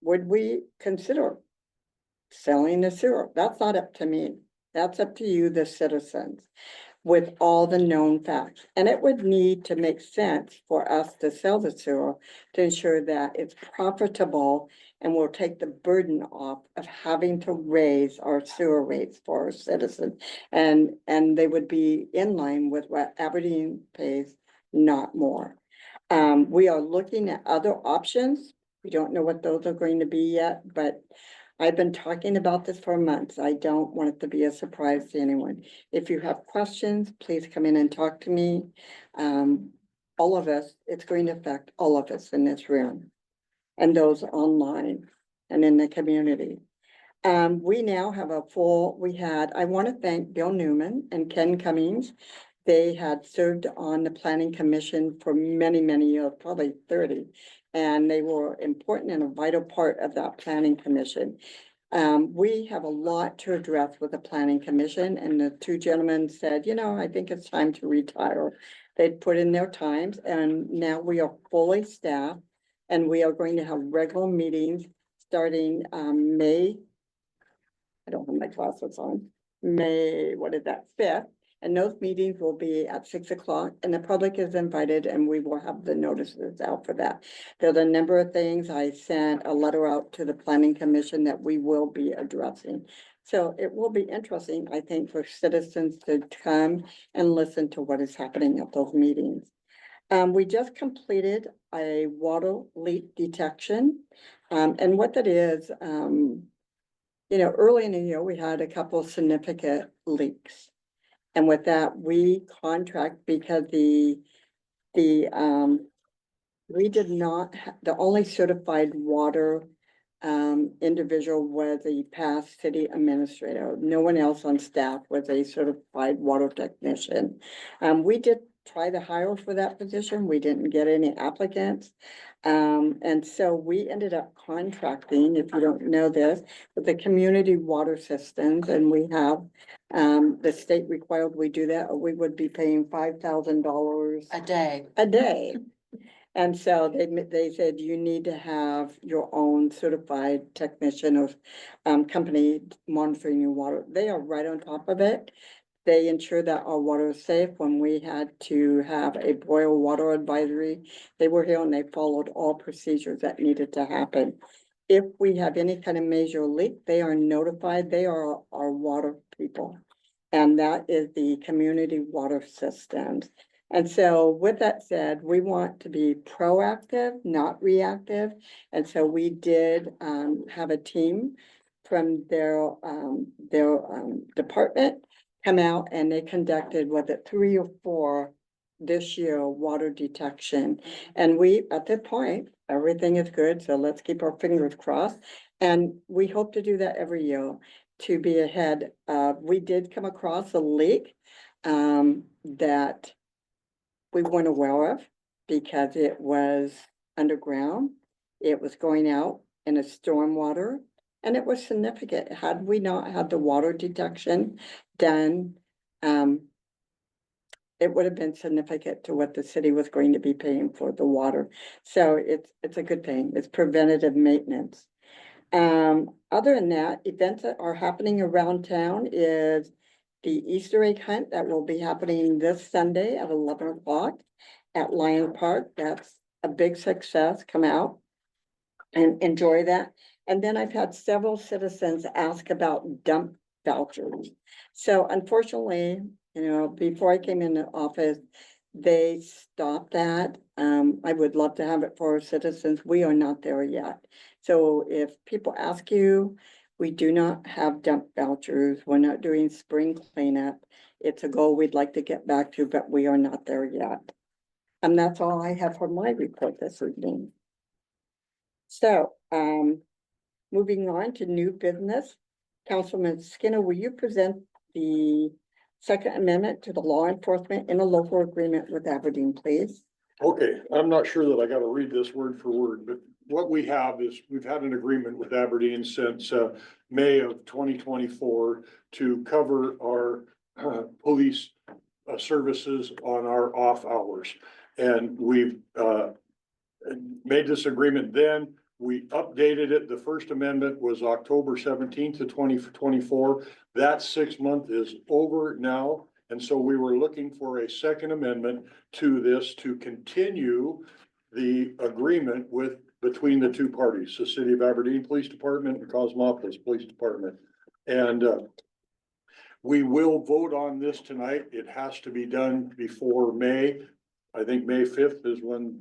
would we consider selling the sewer? That's not up to me. That's up to you, the citizens, with all the known facts. And it would need to make sense for us to sell the sewer to ensure that it's profitable and will take the burden off of having to raise our sewer rates for our citizens. And they would be in line with what Aberdeen pays, not more. We are looking at other options. We don't know what those are going to be yet, but I've been talking about this for months. I don't want it to be a surprise to anyone. If you have questions, please come in and talk to me. All of us, it's going to affect all of us in this room and those online and in the community. We now have I want to thank Bill Newman and Ken Cummings. They had served on the planning commission for many, many years, probably 30. And they were important and a vital part of that planning commission. We have a lot to address with the planning commission, and the two gentlemen said, I think it's time to retire. They'd put in their times, and now we are fully staffed, and we are going to have regular meetings starting, May. I don't have my glasses on, May, what is that, 5th? And those meetings will be at 6 o'clock and the public is invited and we will have the notices out for that. There's a number of things. I sent a letter out to the planning commission that we will be addressing. So it will be interesting, I think, for citizens to come and listen to what is happening at those meetings. We just completed a water leak detection. And what that is, early in the year, we had a couple of significant leaks. And with that, we contract because we did not, the only certified water individual was a past city administrator. No one else on staff was a certified water technician. We did try to hire for that position. We didn't get any applicants. And so we ended up contracting, if you don't know this, with the community water systems, and we have the state required we do that, or we would be paying $5,000 A day. a day. And so they said you need to have your own certified technician or company monitoring your water. They are right on top of it. They ensure that our water is safe. When we had to have a boil water advisory, they were here and they followed all procedures that needed to happen. If we have any kind of major leak, they are notified. They are our water people. And that is the community water systems. And so with that said, we want to be proactive, not reactive. And so we did have a team from their department come out and they conducted, was it 3 or 4 this year, water detection. And we, at that point, everything is good. So let's keep our fingers crossed. And we hope to do that every year to be ahead. We did come across a leak that we weren't aware of because it was underground. It was going out in a stormwater and it was significant. Had we not had the water detection done, it would have been significant to what the city was going to be paying for the water. So it's a good thing. It's preventative maintenance. Other than that, events that are happening around town is the Easter egg hunt that will be happening this Sunday at 11 o'clock at Lion Park. That's a big success. Come out and enjoy that. And then I've had several citizens ask about dump vouchers. So unfortunately, before I came into office, they stopped that. I would love to have it for our citizens. We are not there yet. So if people ask you, we do not have dump vouchers. We're not doing spring cleanup. It's a goal we'd like to get back to, but we are not there yet. And that's all I have for my report this evening. So, moving on to new business. Councilman Skinner, will you present the Second Amendment to the law enforcement in a local agreement with Aberdeen, please? Okay, I'm not sure that I gotta read this word for word, but what we have is, we've had an agreement with Aberdeen since May of 2024 to cover our police services on our off hours. And we've made this agreement then. We updated it. The First Amendment was October 17th of 2024. That 6 month is over now. And so we were looking for a Second Amendment to this to continue the agreement between the two parties, the City of Aberdeen Police Department and Cosmopolis Police Department. And we will vote on this tonight. It has to be done before May. I think May 5th is when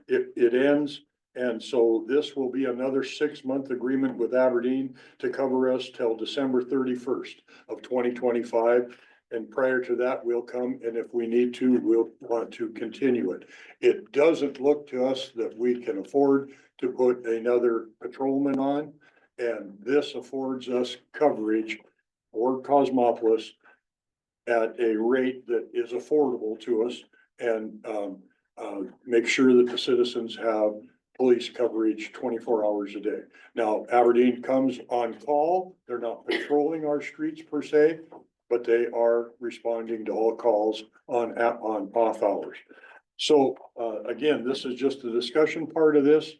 it ends. And so this will be another 6 month agreement with Aberdeen to cover us till December 31st of 2025. And prior to that, we'll come, and if we need to, we'll want to continue it. It doesn't look to us that we can afford to put another patrolman on. And this affords us coverage for Cosmopolis at a rate that is affordable to us and make sure that the citizens have police coverage 24 hours a day. Now, Aberdeen comes on call. They're not patrolling our streets per se, but they are responding to all calls on off hours. So again, this is just the discussion part of this.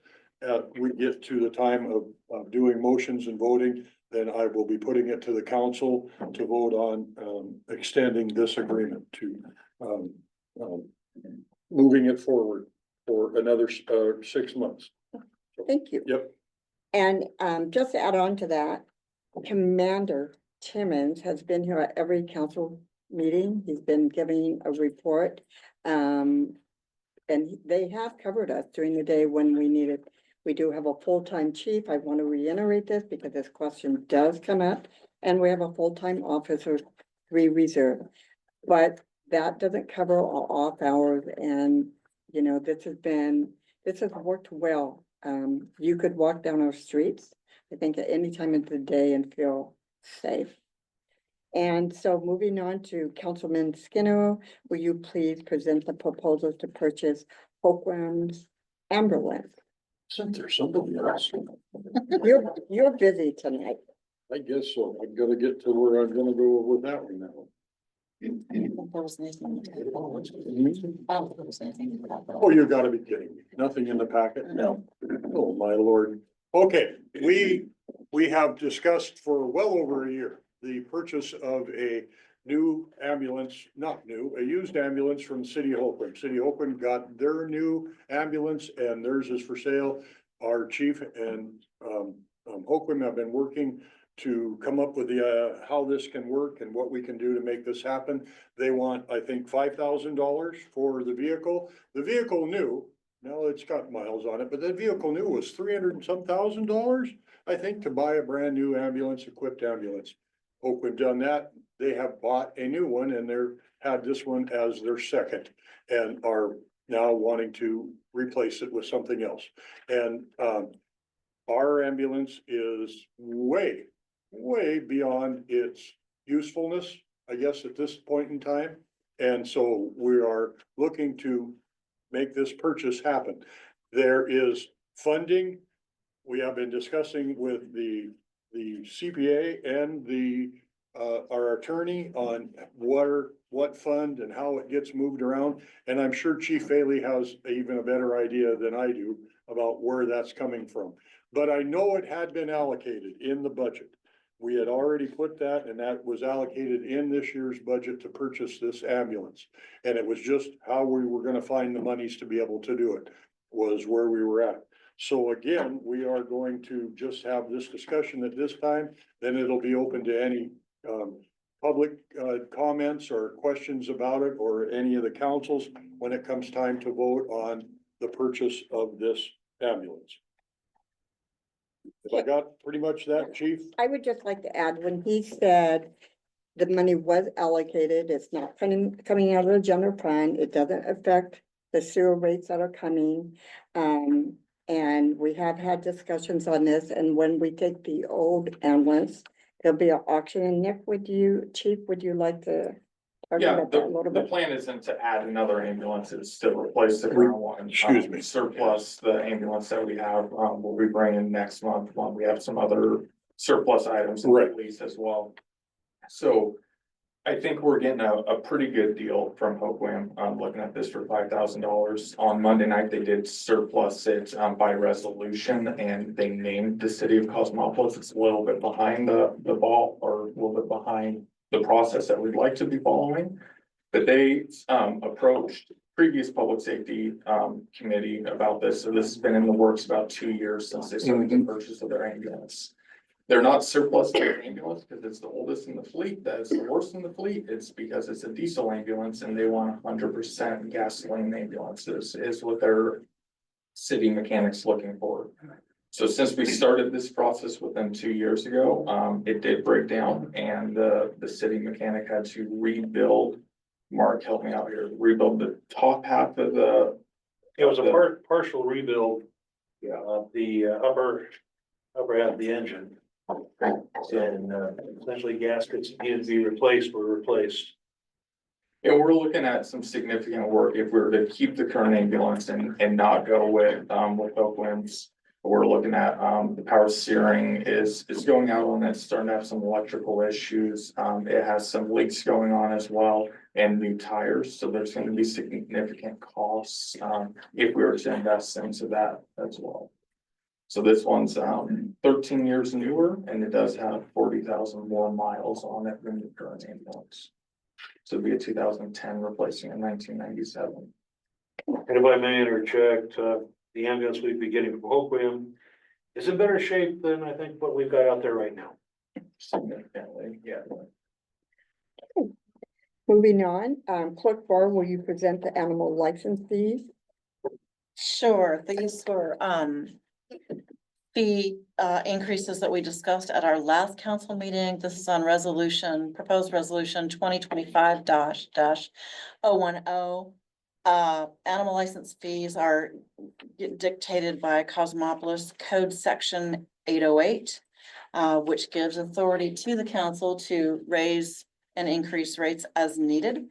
we get to the time of doing motions and voting, then I will be putting it to the council to vote on, extending this agreement to, moving it forward for another, 6 months. Thank you. Yep. And just to add on to that, Commander Timmons has been here at every council meeting. He's been giving a report. And they have covered us during the day when we needed. We do have a full-time chief. I want to reiterate this because this question does come up. And we have a full-time officer, 3 reserve. But that doesn't cover our off hours, and, you know, this has worked well. You could walk down our streets, I think, at any time of the day and feel safe. And so moving on to Councilman Skinner, will you please present the proposal to purchase Hoquam's ambulance? Since there's somebody else, You're busy tonight. I guess so. I'm gonna get to where I'm gonna go with that one now. There was anything. Oh, you gotta be kidding me. Nothing in the packet? No. Oh, my lord. Okay, we have discussed for well over a year, the purchase of a new ambulance, not new, a used ambulance from City of Oakland. City of Oakland got their new ambulance and theirs is for sale. Our chief and, Oakland have been working to come up with the, how this can work and what we can do to make this happen. They want, I think, $5,000 for the vehicle. The vehicle new, now it's got miles on it, but the vehicle new was 300 and some $1,000, I think, to buy a brand new ambulance, equipped ambulance. Oakland done that. They have bought a new one and they're had this one as their second and are now wanting to replace it with something else. And, our ambulance is way beyond its usefulness, I guess, at this point in time. And so we are looking to make this purchase happen. There is funding. We have been discussing with the CPA and our attorney on what fund and how it gets moved around. And I'm sure Chief Faley has even a better idea than I do about where that's coming from. But I know it had been allocated in the budget. We had already put that, and that was allocated in this year's budget to purchase this ambulance. And it was just how we were gonna find the monies to be able to do it, was where we were at. So again, we are going to just have this discussion at this time, then it'll be open to any public comments or questions about it, or any of the councils when it comes time to vote on the purchase of this ambulance. If I got pretty much that, chief? I would just like to add, when he said the money was allocated, it's not coming out of the general fund, it doesn't affect the sewer rates that are coming. And we have had discussions on this, and when we take the old ambulance, there'll be an auction. And Nick, Chief, would you like to talk Yeah, about that a little the bit? plan isn't to add another ambulance, it's to replace the current one. Excuse me. Surplus the ambulance that we have, we'll be bringing next month, when we have some other surplus items in Right. the lease as well. So I think we're getting a pretty good deal from Hoquam. I'm looking at this for $5,000. On Monday night, they did surplus it by resolution, and they named the city of Cosmopolis. It's a little bit behind the ball, or a little bit behind the process that we'd like to be following. But they approached previous public safety committee about this. So this has been in the works about 2 years since they started the purchase of their ambulance. They're not surplus their ambulance because it's the oldest in the fleet, that is the worst in the fleet. It's because it's a diesel ambulance and they want 100% gasoline ambulances is what their city mechanics looking for. So since we started this process with them 2 years ago, it did break down, and the city mechanic had to rebuild. Mark, help me out here, rebuild the top half of the. It was a partial rebuild. Of the upper half of the engine. And essentially gaskets needed to be replaced were replaced. Yeah, we're looking at some significant work if we were to keep the current ambulance and not go with Oakland's. We're looking at, the power steering is going out on it, starting to have some electrical issues. It has some leaks going on as well, and new tires, so there's gonna be significant costs, if we were to invest into that as well. So this one's 13 years newer and it does have 40,000 more miles on it than the current ambulance. So it'd be a 2010 replacing a 1997. And if I may interject, the ambulance we'd be getting from Hoquiam is in better shape than I think what we've got out there right now. Significantly, yeah. Moving on, Clerk Barr, will you present the animal license fees? Sure, these were, fee, increases that we discussed at our last council meeting. This is on proposed resolution 2025-010. Animal license fees are dictated by Cosmopolis Code Section 808, which gives authority to the council to raise and increase rates as needed.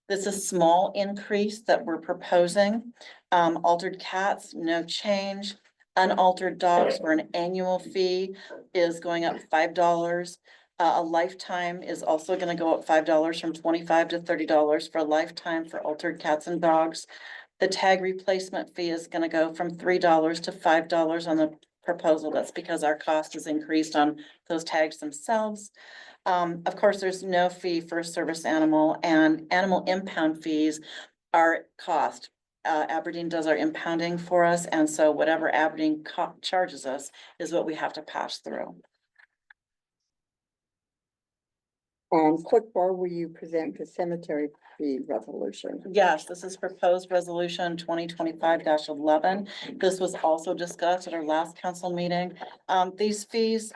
This is a small increase that we're proposing. Altered cats, no change. Unaltered dogs for an annual fee is going up $5. A lifetime is also gonna go up $5 from $25 to $30 for a lifetime for altered cats and dogs. The tag replacement fee is gonna go from $3 to $5 on the proposal. That's because our cost has increased on those tags themselves. Of course, there's no fee for a service animal, and animal impound fees are cost. Aberdeen does our impounding for us, and so whatever Aberdeen charges us is what we have to pass through. Clerk Barr, will you present the cemetery fee resolution? Yes, this is proposed resolution 2025-11. This was also discussed at our last council meeting. These fees,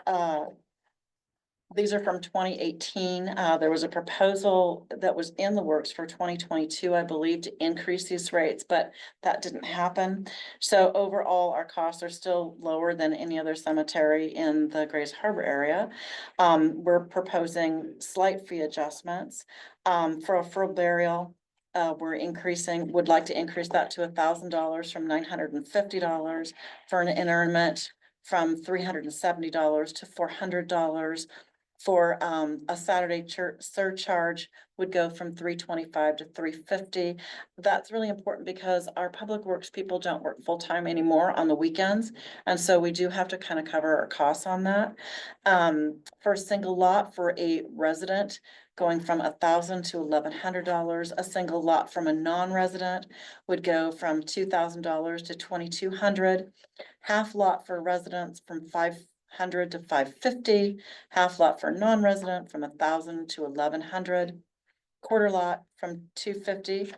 these are from 2018. There was a proposal that was in the works for 2022, I believe, to increase these rates, but that didn't happen. So overall, our costs are still lower than any other cemetery in the Grays Harbor area. We're proposing slight fee adjustments. For a full burial, would like to increase that to $1,000 from $950. For an interment, from $370 to $400. For a Saturday church surcharge would go from $325 to $350. That's really important because our public works people don't work full-time anymore on the weekends. And so we do have to kind of cover our costs on that. For a single lot for a resident, going from $1,000 to $1,100. A single lot from a non-resident would go from $2,000 to $2,200. Half lot for residents from $500 to $550, half lot for non-resident from $1,000 to $1,100, quarter lot from $250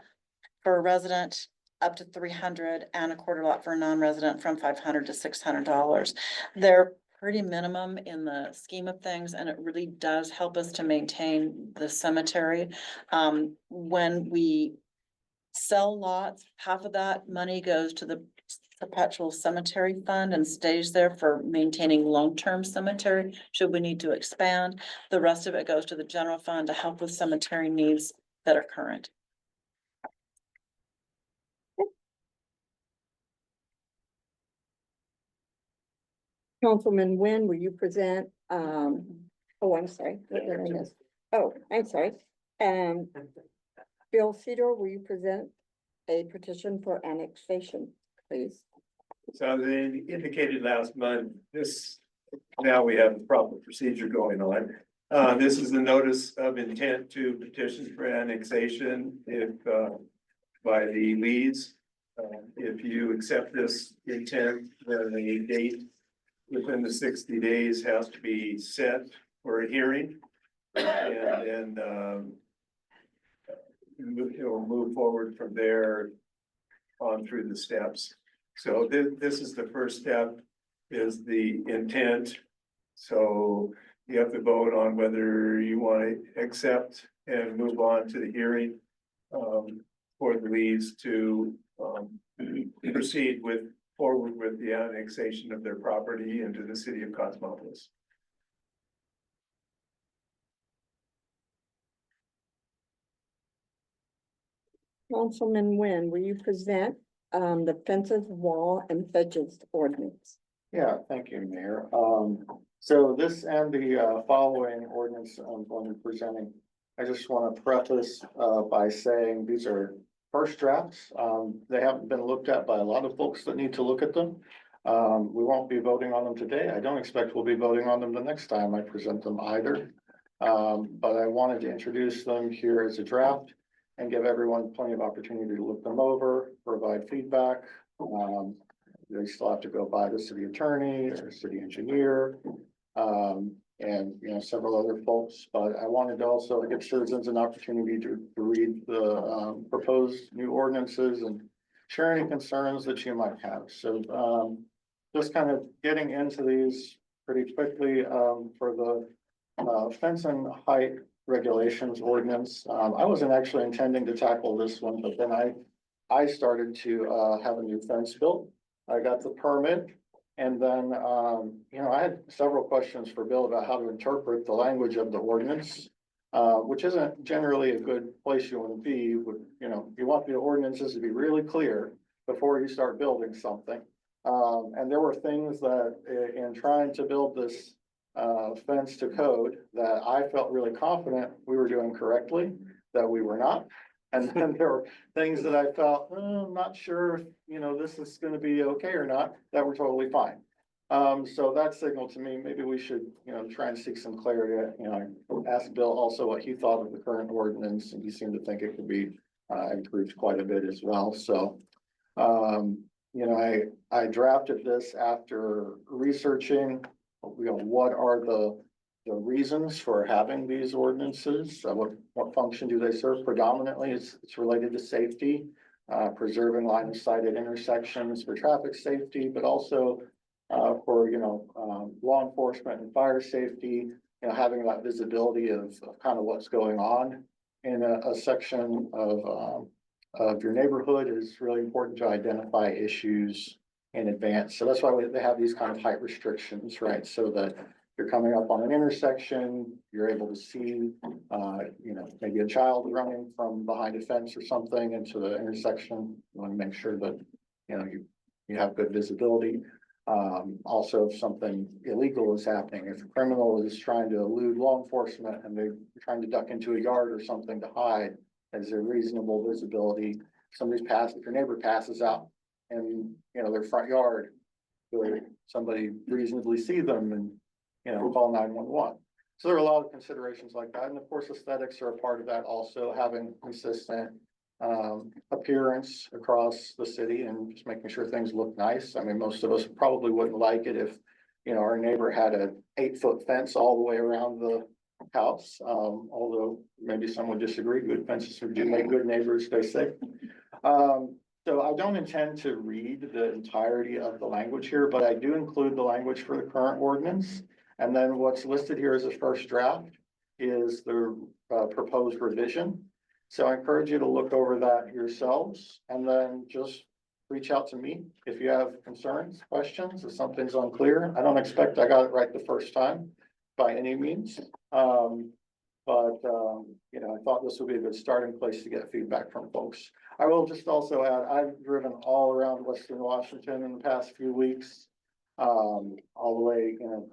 for a resident up to $300, and a quarter lot for a non-resident from $500 to $600. They're pretty minimum in the scheme of things, and it really does help us to maintain the cemetery. When we sell lots, half of that money goes to the perpetual cemetery fund and stays there for maintaining long-term cemetery should we need to expand. The rest of it goes to the general fund to help with cemetery needs that are current. Councilman Nguyen, will you present, oh, I'm sorry. What did I miss? Oh, I'm sorry. Bill Cedar, will you present a petition for annexation, please? So as I indicated last month, now we have the proper procedure going on. This is the notice of intent to petition for annexation by the Lees. If you accept this intent, then a date within the 60 days has to be set for a hearing. And then it will move forward from there on through the steps. So this is the first step, is the intent. So you have to vote on whether you want to accept and move on to the hearing for the Lees to proceed forward with the annexation of their property into the city of Cosmopolis. Councilman Nguyen, will you present the fences, wall, and hedges ordinance? Yeah, thank you, Mayor. So this and the following ordinance I'm going to be presenting, I just want to preface by saying these are first drafts. They haven't been looked at by a lot of folks that need to look at them. We won't be voting on them today. I don't expect we'll be voting on them the next time I present them either. But I wanted to introduce them here as a draft and give everyone plenty of opportunity to look them over, provide feedback. They still have to go by the city attorney or city engineer. And, you know, several other folks, but I wanted to also give citizens an opportunity to read the, proposed new ordinances and share any concerns that you might have. So, just kind of getting into these pretty quickly, for the, fence and height regulations ordinance. I wasn't actually intending to tackle this one, but then I started to, have a new fence built. I got the permit. And then, you know, I had several questions for Bill about how to interpret the language of the ordinance, which isn't generally a good place you want to be. You know, you want the ordinances to be really clear before you start building something. And there were things that in trying to build this fence to code that I felt really confident we were doing correctly, that we were not. And then there were things that I felt, I'm not sure, if, you know, this is gonna be okay or not, that were totally fine. So that signaled to me, maybe we should, you know, try and seek some clarity. You know, I asked Bill also what he thought of the current ordinance, and he seemed to think it could be improved quite a bit as well. So, you know, I drafted this after researching, you know, what are the reasons for having these ordinances, what function do they serve? Predominantly, it's related to safety, preserving line of sight at intersections for traffic safety, but also for, you know, law enforcement and fire safety, you know, having that visibility of kind of what's going on in a section of your neighborhood is really important to identify issues in advance. So that's why they have these kind of height restrictions, right? So that you're coming up on an intersection, you're able to see, you know, maybe a child running from behind a fence or something into the intersection. You want to make sure that, you know, you have good visibility. Also, if something illegal is happening, if a criminal is trying to elude law enforcement and they're trying to duck into a yard or something to hide, is there reasonable visibility? If your neighbor passes out in, you know, their front yard, will somebody reasonably see them and, you know, call 911. So there are a lot of considerations like that. And of course, aesthetics are a part of that also, having consistent appearance across the city and just making sure things look nice. I mean, most of us probably wouldn't like it if, you know, our neighbor had a 8-foot fence all the way around the house. Although maybe some would disagree, good fences do make good neighbors, they say. So I don't intend to read the entirety of the language here, but I do include the language for the current ordinance. And then what's listed here as a first draft is the proposed revision. So I encourage you to look over that yourselves and then just reach out to me if you have concerns, questions, if something's unclear. I don't expect I got it right the first time by any means. You know, I thought this would be a good starting place to get feedback from folks. I will just also add, I've driven all around Western Washington in the past few weeks. All the way, you know,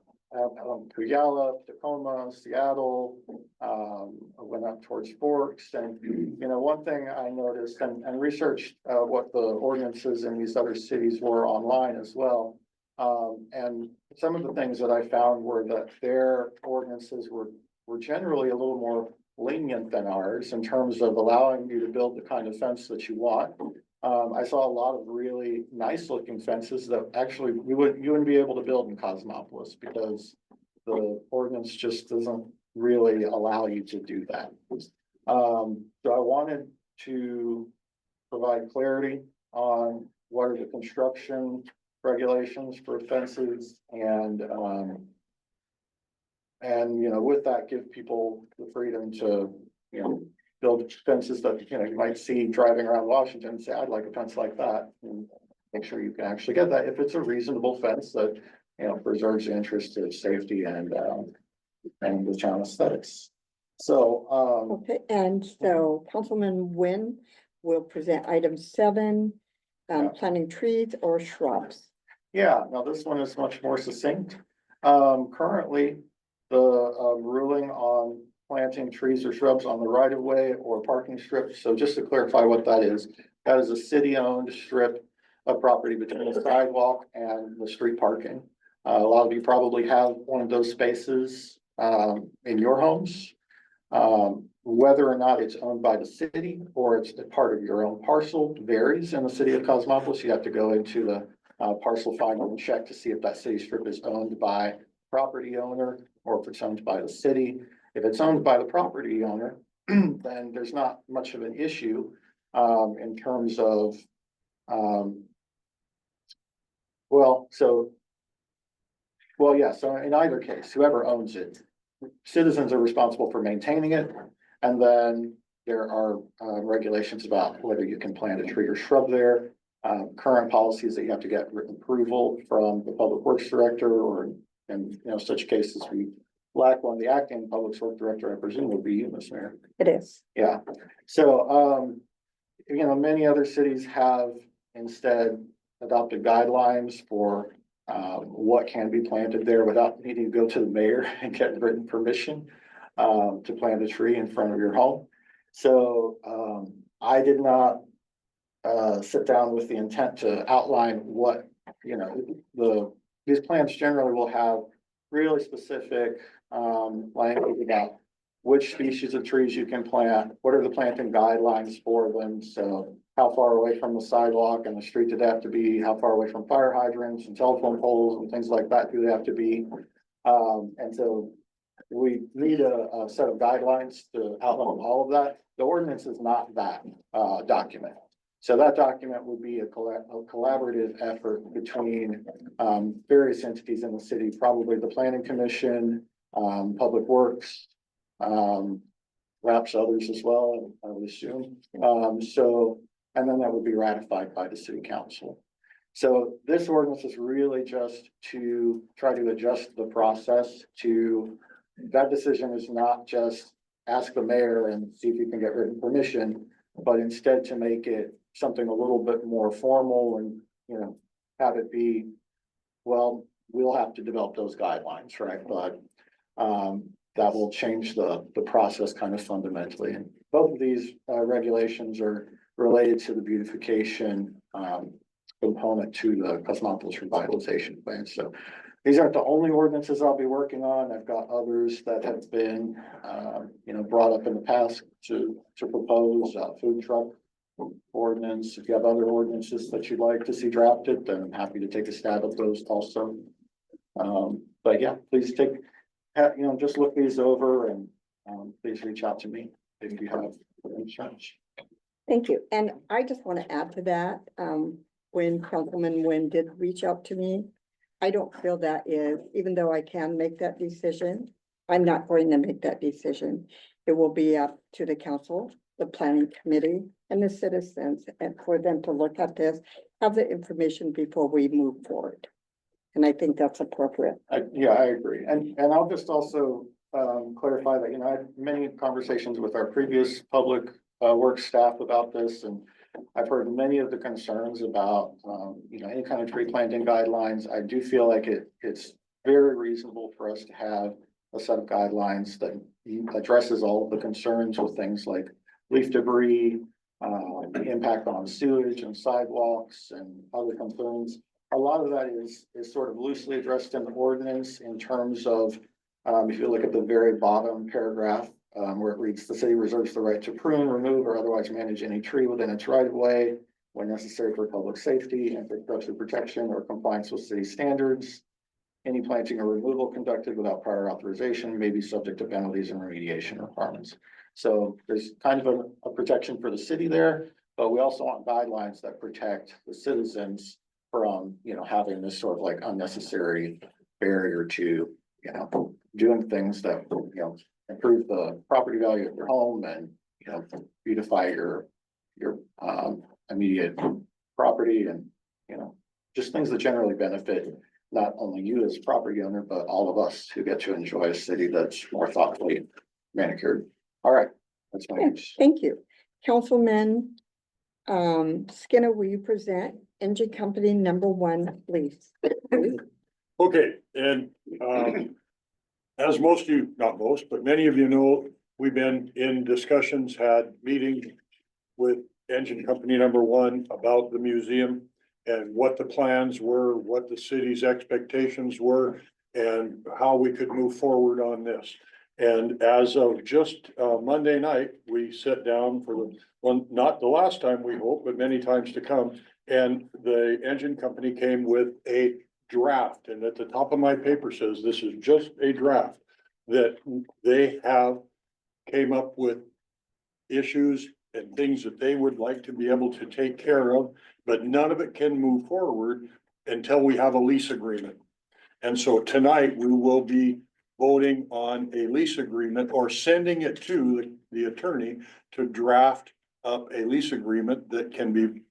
to Yala, Tacoma, Seattle, I went up towards Forks. And, you know, one thing I noticed and researched what the ordinances in these other cities were online as well. And some of the things that I found were that their ordinances were generally a little more lenient than ours in terms of allowing you to build the kind of fence that you want. I saw a lot of really nice looking fences that actually you wouldn't be able to build in Cosmopolis because the ordinance just doesn't really allow you to do that. So I wanted to provide clarity on what are the construction regulations for fences and, you know, with that, give people the freedom to, you know, build fences that, you know, you might see driving around Washington and say, I'd like a fence like that. And make sure you can actually get that if it's a reasonable fence that, you know, preserves the interest of safety and the town aesthetics. So, Okay, and so Councilman Nguyen will present item 7, planting trees or shrubs. yeah, now this one is much more succinct. Currently, the ruling on planting trees or shrubs on the right of way or parking strip. So just to clarify what that is a city-owned strip of property between the sidewalk and the street parking. A lot of you probably have one of those spaces, in your homes. Whether or not it's owned by the city or it's a part of your own parcel varies in the city of Cosmopolis. You have to go into the parcel finder and check to see if that city strip is owned by property owner or if it's owned by the city. If it's owned by the property owner, then there's not much of an issue in terms of so in either case, whoever owns it, citizens are responsible for maintaining it. And then there are regulations about whether you can plant a tree or shrub there. Current policies that you have to get written approval from the public works director, or in such cases we lack one. The acting public works director, I presume, would be you, Ms. Mayor. It is. Yeah, so many other cities have instead adopted guidelines for what can be planted there without needing to go to the mayor and get written permission to plant a tree in front of your home. So I did not sit down with the intent to outline what, these plants generally will have really specific language about which species of trees you can plant, what are the planting guidelines for them. So how far away from the sidewalk and the street do they have to be? How far away from fire hydrants and telephone poles and things like that do they have to be? And so we need a set of guidelines to outline all of that. The ordinance is not that document. So that document would be a collaborative effort between various entities in the city, probably the planning commission, public works, perhaps others as well, I would assume. And then that would be ratified by the city council. So this ordinance is really just to try to adjust the process to, that decision is not just ask the mayor and see if you can get written permission, but instead to make it something a little bit more formal and, have it be, well, we'll have to develop those guidelines, right? But that will change the process kind of fundamentally. And both of these regulations are related to the beautification component to the Cosmopolis revitalization plan. So these aren't the only ordinances I'll be working on. I've got others that have been, brought up in the past to propose food truck ordinance. If you have other ordinances that you'd like to see drafted, then I'm happy to take a stab at those also. But yeah, please just look these over and please reach out to me if you have concerns. Thank you. And I just want to add to that, when Councilman Nguyen did reach out to me, I don't feel that is, even though I can make that decision, I'm not going to make that decision. It will be up to the council, the planning committee, and the citizens, and for them to look at this, have the information before we move forward. And I think that's appropriate. I agree. And I'll just also clarify that, I had many conversations with our previous public works staff about this, and I've heard many of the concerns about, any kind of tree planting guidelines. I do feel like it's very reasonable for us to have a set of guidelines that addresses all of the concerns with things like leaf debris, impact on sewage and sidewalks and other concerns. A lot of that is sort of loosely addressed in the ordinance in terms of, if you look at the very bottom paragraph, where it reads, the city reserves the right to prune, remove, or otherwise manage any tree within its right of way when necessary for public safety, infrastructure protection, or compliance with city standards. Any planting or removal conducted without prior authorization may be subject to penalties and remediation requirements. So there's kind of a protection for the city there, but we also want guidelines that protect the citizens from, having this sort of like unnecessary barrier to, doing things that, improve the property value of your home and, beautify your immediate property and, just things that generally benefit not only you as a property owner, but all of us who get to enjoy a city that's more thoughtfully manicured. All right, that's my news. Thank you. Councilman Skinner, will you present Engine Company #1, please? Okay, and as most of you, not most, but many of you know, we've been in discussions, had meetings with Engine Company #1 about the museum and what the plans were, what the city's expectations were, and how we could move forward on this. And as of just Monday night, we sat down for the, well, not the last time we hope, but many times to come. And the engine company came with a draft, and at the top of my paper says, this is just a draft. That they have came up with issues and things that they would like to be able to take care of, but none of it can move forward until we have a lease agreement. And so tonight we will be voting on a lease agreement or sending it to the attorney to draft up a lease agreement that can be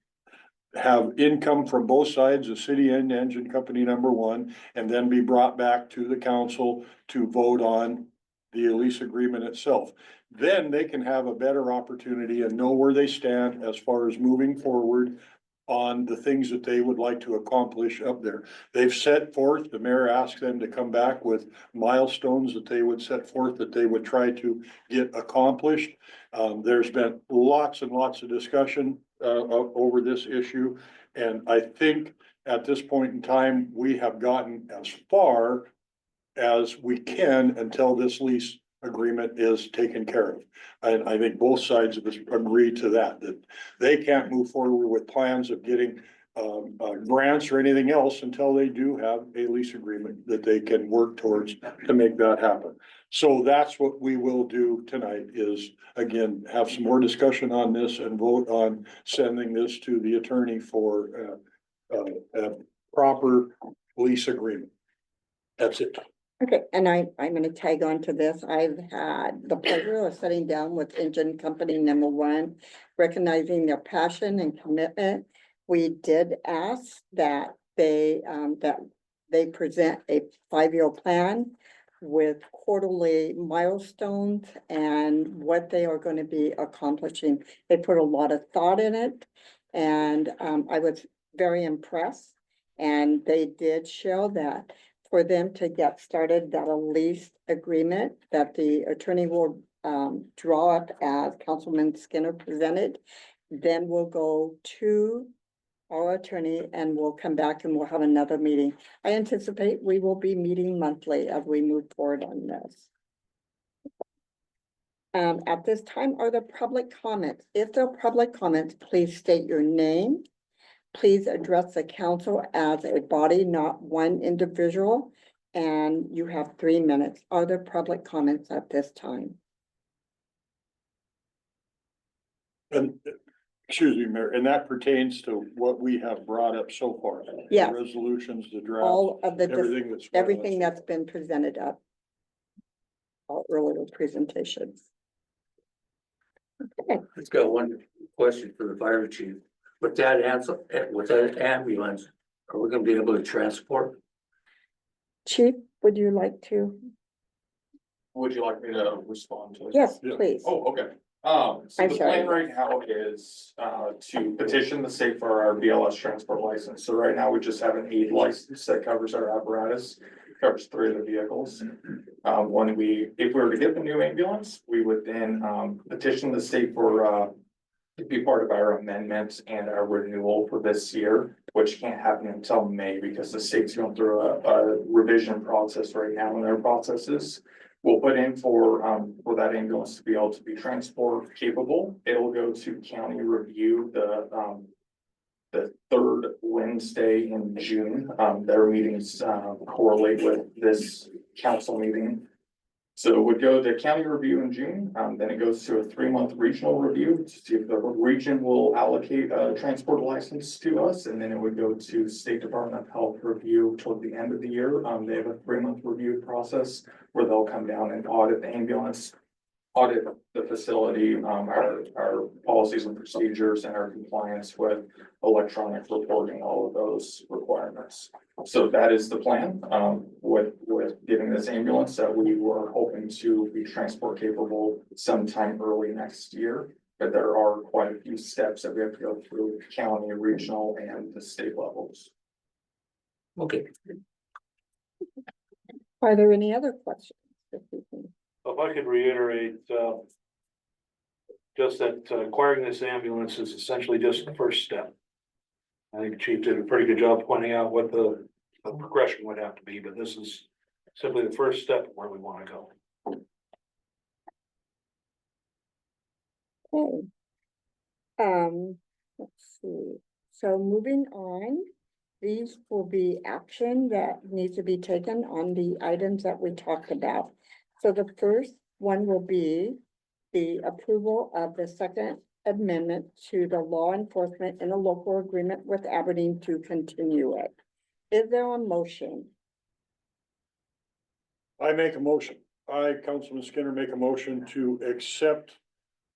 have income from both sides, the city and engine company number one, and then be brought back to the council to vote on the lease agreement itself. Then they can have a better opportunity and know where they stand as far as moving forward on the things that they would like to accomplish up there. They've set forth, the mayor asked them to come back with milestones that they would set forth that they would try to get accomplished. There's been lots and lots of discussion over this issue. And I think at this point in time, we have gotten as far as we can until this lease agreement is taken care of. And I think both sides of us agree to that they can't move forward with plans of getting grants or anything else until they do have a lease agreement that they can work towards to make that happen. So that's what we will do tonight is, again, have some more discussion on this and vote on sending this to the attorney for a proper lease agreement. That's it. Okay, and I'm gonna tag on to this. I've had the pleasure of sitting down with engine company number one, recognizing their passion and commitment. We did ask that they present a 5-year plan with quarterly milestones and what they are going to be accomplishing. They put a lot of thought in it, and I was very impressed. And they did show that for them to get started, that a lease agreement that the attorney will draw up as Councilman Skinner presented, then we'll go to our attorney and we'll come back and we'll have another meeting. I anticipate we will be meeting monthly as we move forward on this. At this time, are there public comments? If there are public comments, please state your name. Please address the council as a body, not one individual, and you have 3 minutes. Are there public comments at this time? And, excuse me, Mayor, and that pertains to what we have brought up so far. The Yes. resolutions, the draft, All of the, everything that's been presented up. All earlier presentations. Okay, I've got one question for the fire chief. With that answer, with that ambulance, are we gonna be able to transport? Chief, would you like to? Would you like me to respond to it? Yes, Yeah. please. Oh, okay. So I'm the sorry. plan right now is, to petition the state for our BLS transport license. So right now we just have an aid license that covers our apparatus, covers 3 of the vehicles. If we were to get the new ambulance, we would then, petition the state for, to be part of our amendment and our renewal for this year, which can't happen until May because the state's going through a revision process right now in their processes. We'll put in for that ambulance to be able to be transport capable. It'll go to county review the 3rd Wednesday in June. Their meetings correlate with this council meeting. So it would go to county review in June, then it goes to a 3-month regional review to see if the region will allocate a transport license to us. And then it would go to State Department of Health review toward the end of the year. They have a 3-month review process where they'll come down and audit the ambulance, audit the facility, our policies and procedures and our compliance with electronic reporting, all of those requirements. So that is the plan, with getting this ambulance that we were hoping to be transport capable sometime early next year. But there are quite a few steps that we have to go through county, regional and the state levels. Okay. Are there any other questions? If I could reiterate, just that acquiring this ambulance is essentially just the first step. I think Chief did a pretty good job pointing out what the progression would have to be, but this is simply the first step of where we want to go. Okay. Let's see, so moving on, these will be action that needs to be taken on the items that we talked about. So the first one will be the approval of the second amendment to the law enforcement in a local agreement with Aberdeen to continue it. Is there a motion? I make a motion. I, Councilman Skinner, make a motion to accept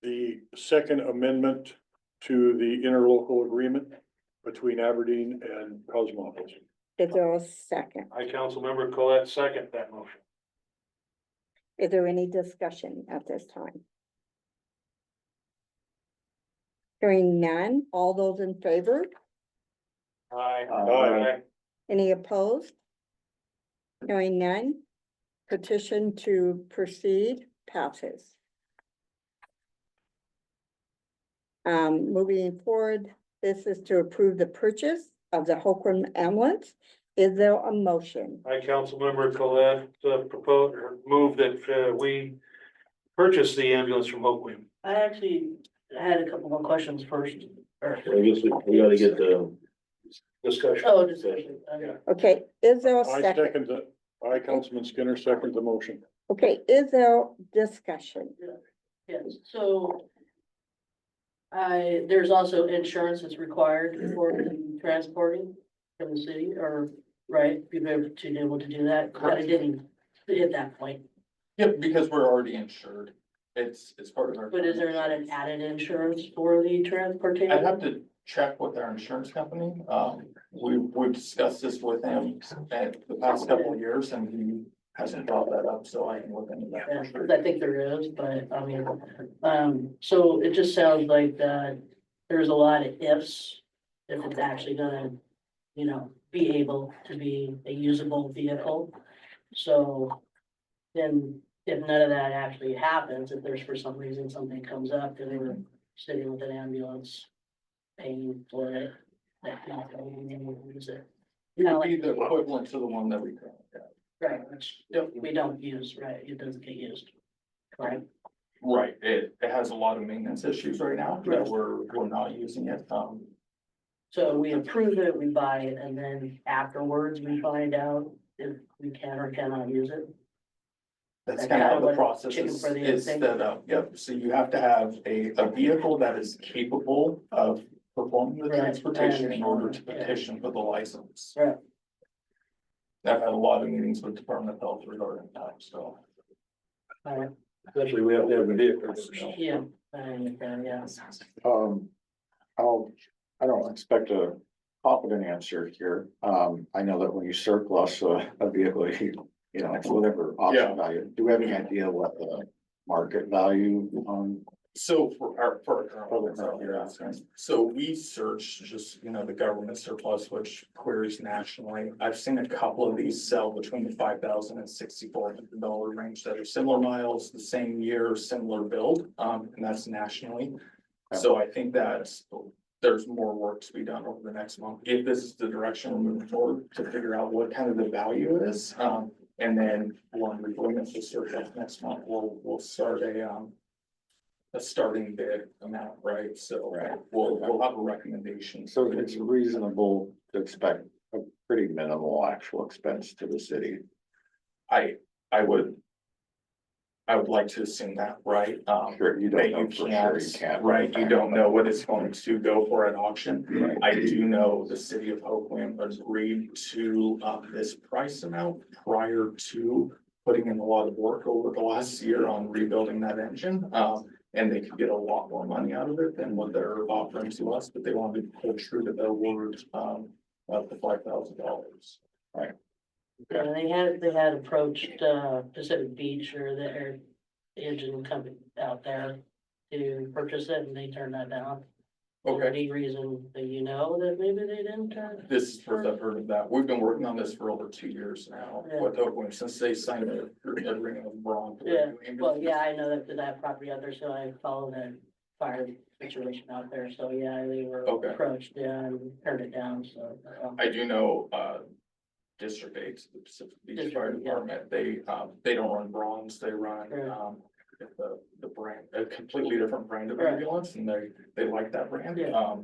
the second amendment to the interlocal agreement between Aberdeen and Cosmopolis. Is there a second? I, Councilmember Colette, second that motion. Is there any discussion at this time? Hearing none, all those in favor? Aye. Aye. Any opposed? Hearing none, petition to proceed passes. Moving forward, this is to approve the purchase of the Holcomb ambulance. Is there a motion? I, Councilmember Colette, propose or move that we purchase the ambulance from Hoquiam. I actually had a couple more questions first. Or- I guess we gotta get the Discussion. Oh, discussion. Okay, is there a I second? second the, I, Councilman Skinner, second the motion. Okay, is there discussion? Yes, so. There's also insurance that's required for the transporting from the city, or, right, you've ever been able to do that, but I didn't hit that point. Yep, because we're already insured. It's part of our. But is there not an added insurance for the transportation? I'd have to check with our insurance company. We've discussed this with him at the past couple of years and he hasn't brought that up, so I can look into that. Yeah, for sure. 'cause I think there is, but I mean, so it just sounds like that there's a lot of ifs. If it's actually gonna, you know, be able to be a usable vehicle. So then if none of that actually happens, if there's for some reason something comes up and we're sitting with an ambulance paying for it, that not gonna be able to use it. It would be the equivalent to the one that we currently have. Right, which we don't use, right, it doesn't get used. Right, Right, it has a lot of maintenance issues right now that we're not using it. so we approve it, we buy it, and then afterwards we find out if we can or cannot use it. That's That's kind of kinda how the what process chicken is, for the egg thing. set up. Yep, so you have to have a vehicle that is capable of performing the Right, transportation in order to yeah. petition for the license. Right. I've had a lot of meetings with Department of Health regarding that, so. Alright, Essentially, we have to have a vehicle. yeah, I understand, yeah. I don't expect a confident answer here. I know that when you surplus a vehicle, you know, it's whatever Yeah. option value. Do we have any idea what the market value on? So for our current For the ones out current, here, yeah. so we search just, you know, the government surplus, which queries nationally. I've seen a couple of these sell between the $5,000 and $6,400 range that are similar miles, the same year, similar build, and that's nationally. So I think that there's more work to be done over the next month, if this is the direction we're moving forward, to figure out what kind of the value is. And then when we bring it to surplus next month, we'll start a starting bid amount, right? So Right. we'll have a recommendation. So it's reasonable to expect a pretty minimal actual expense to the city. I would like to assume that, right? Sure, you But don't know for sure, you can't. Right, you don't know what it's going to go for at auction. Right. I do know the city of Hoquiam has agreed to this price amount prior to putting in a lot of work over the last year on rebuilding that engine. And they could get a lot more money out of it than what they're offering to us, but they wanted to hold true to their word of the $5,000. And they had approached Pacific Beach or the engine company out there to purchase it, and they turned that down. Is there any reason that you know that maybe they didn't turn? This is first I've heard of that. We've been working on this for over 2 years now Yeah. with Oakland since they signed the agreement with Braun. Yeah, well, yeah, I know that property out there, so I follow that fire situation out there, so yeah, they were Okay. approached, yeah, and turned it down, so. I do know, District Eight, the Pacific Beach Fire District, yeah. Department, they don't run bronze, they run, Right. the brand, a completely different brand of Right. ambulance, and they like that brand. Yeah.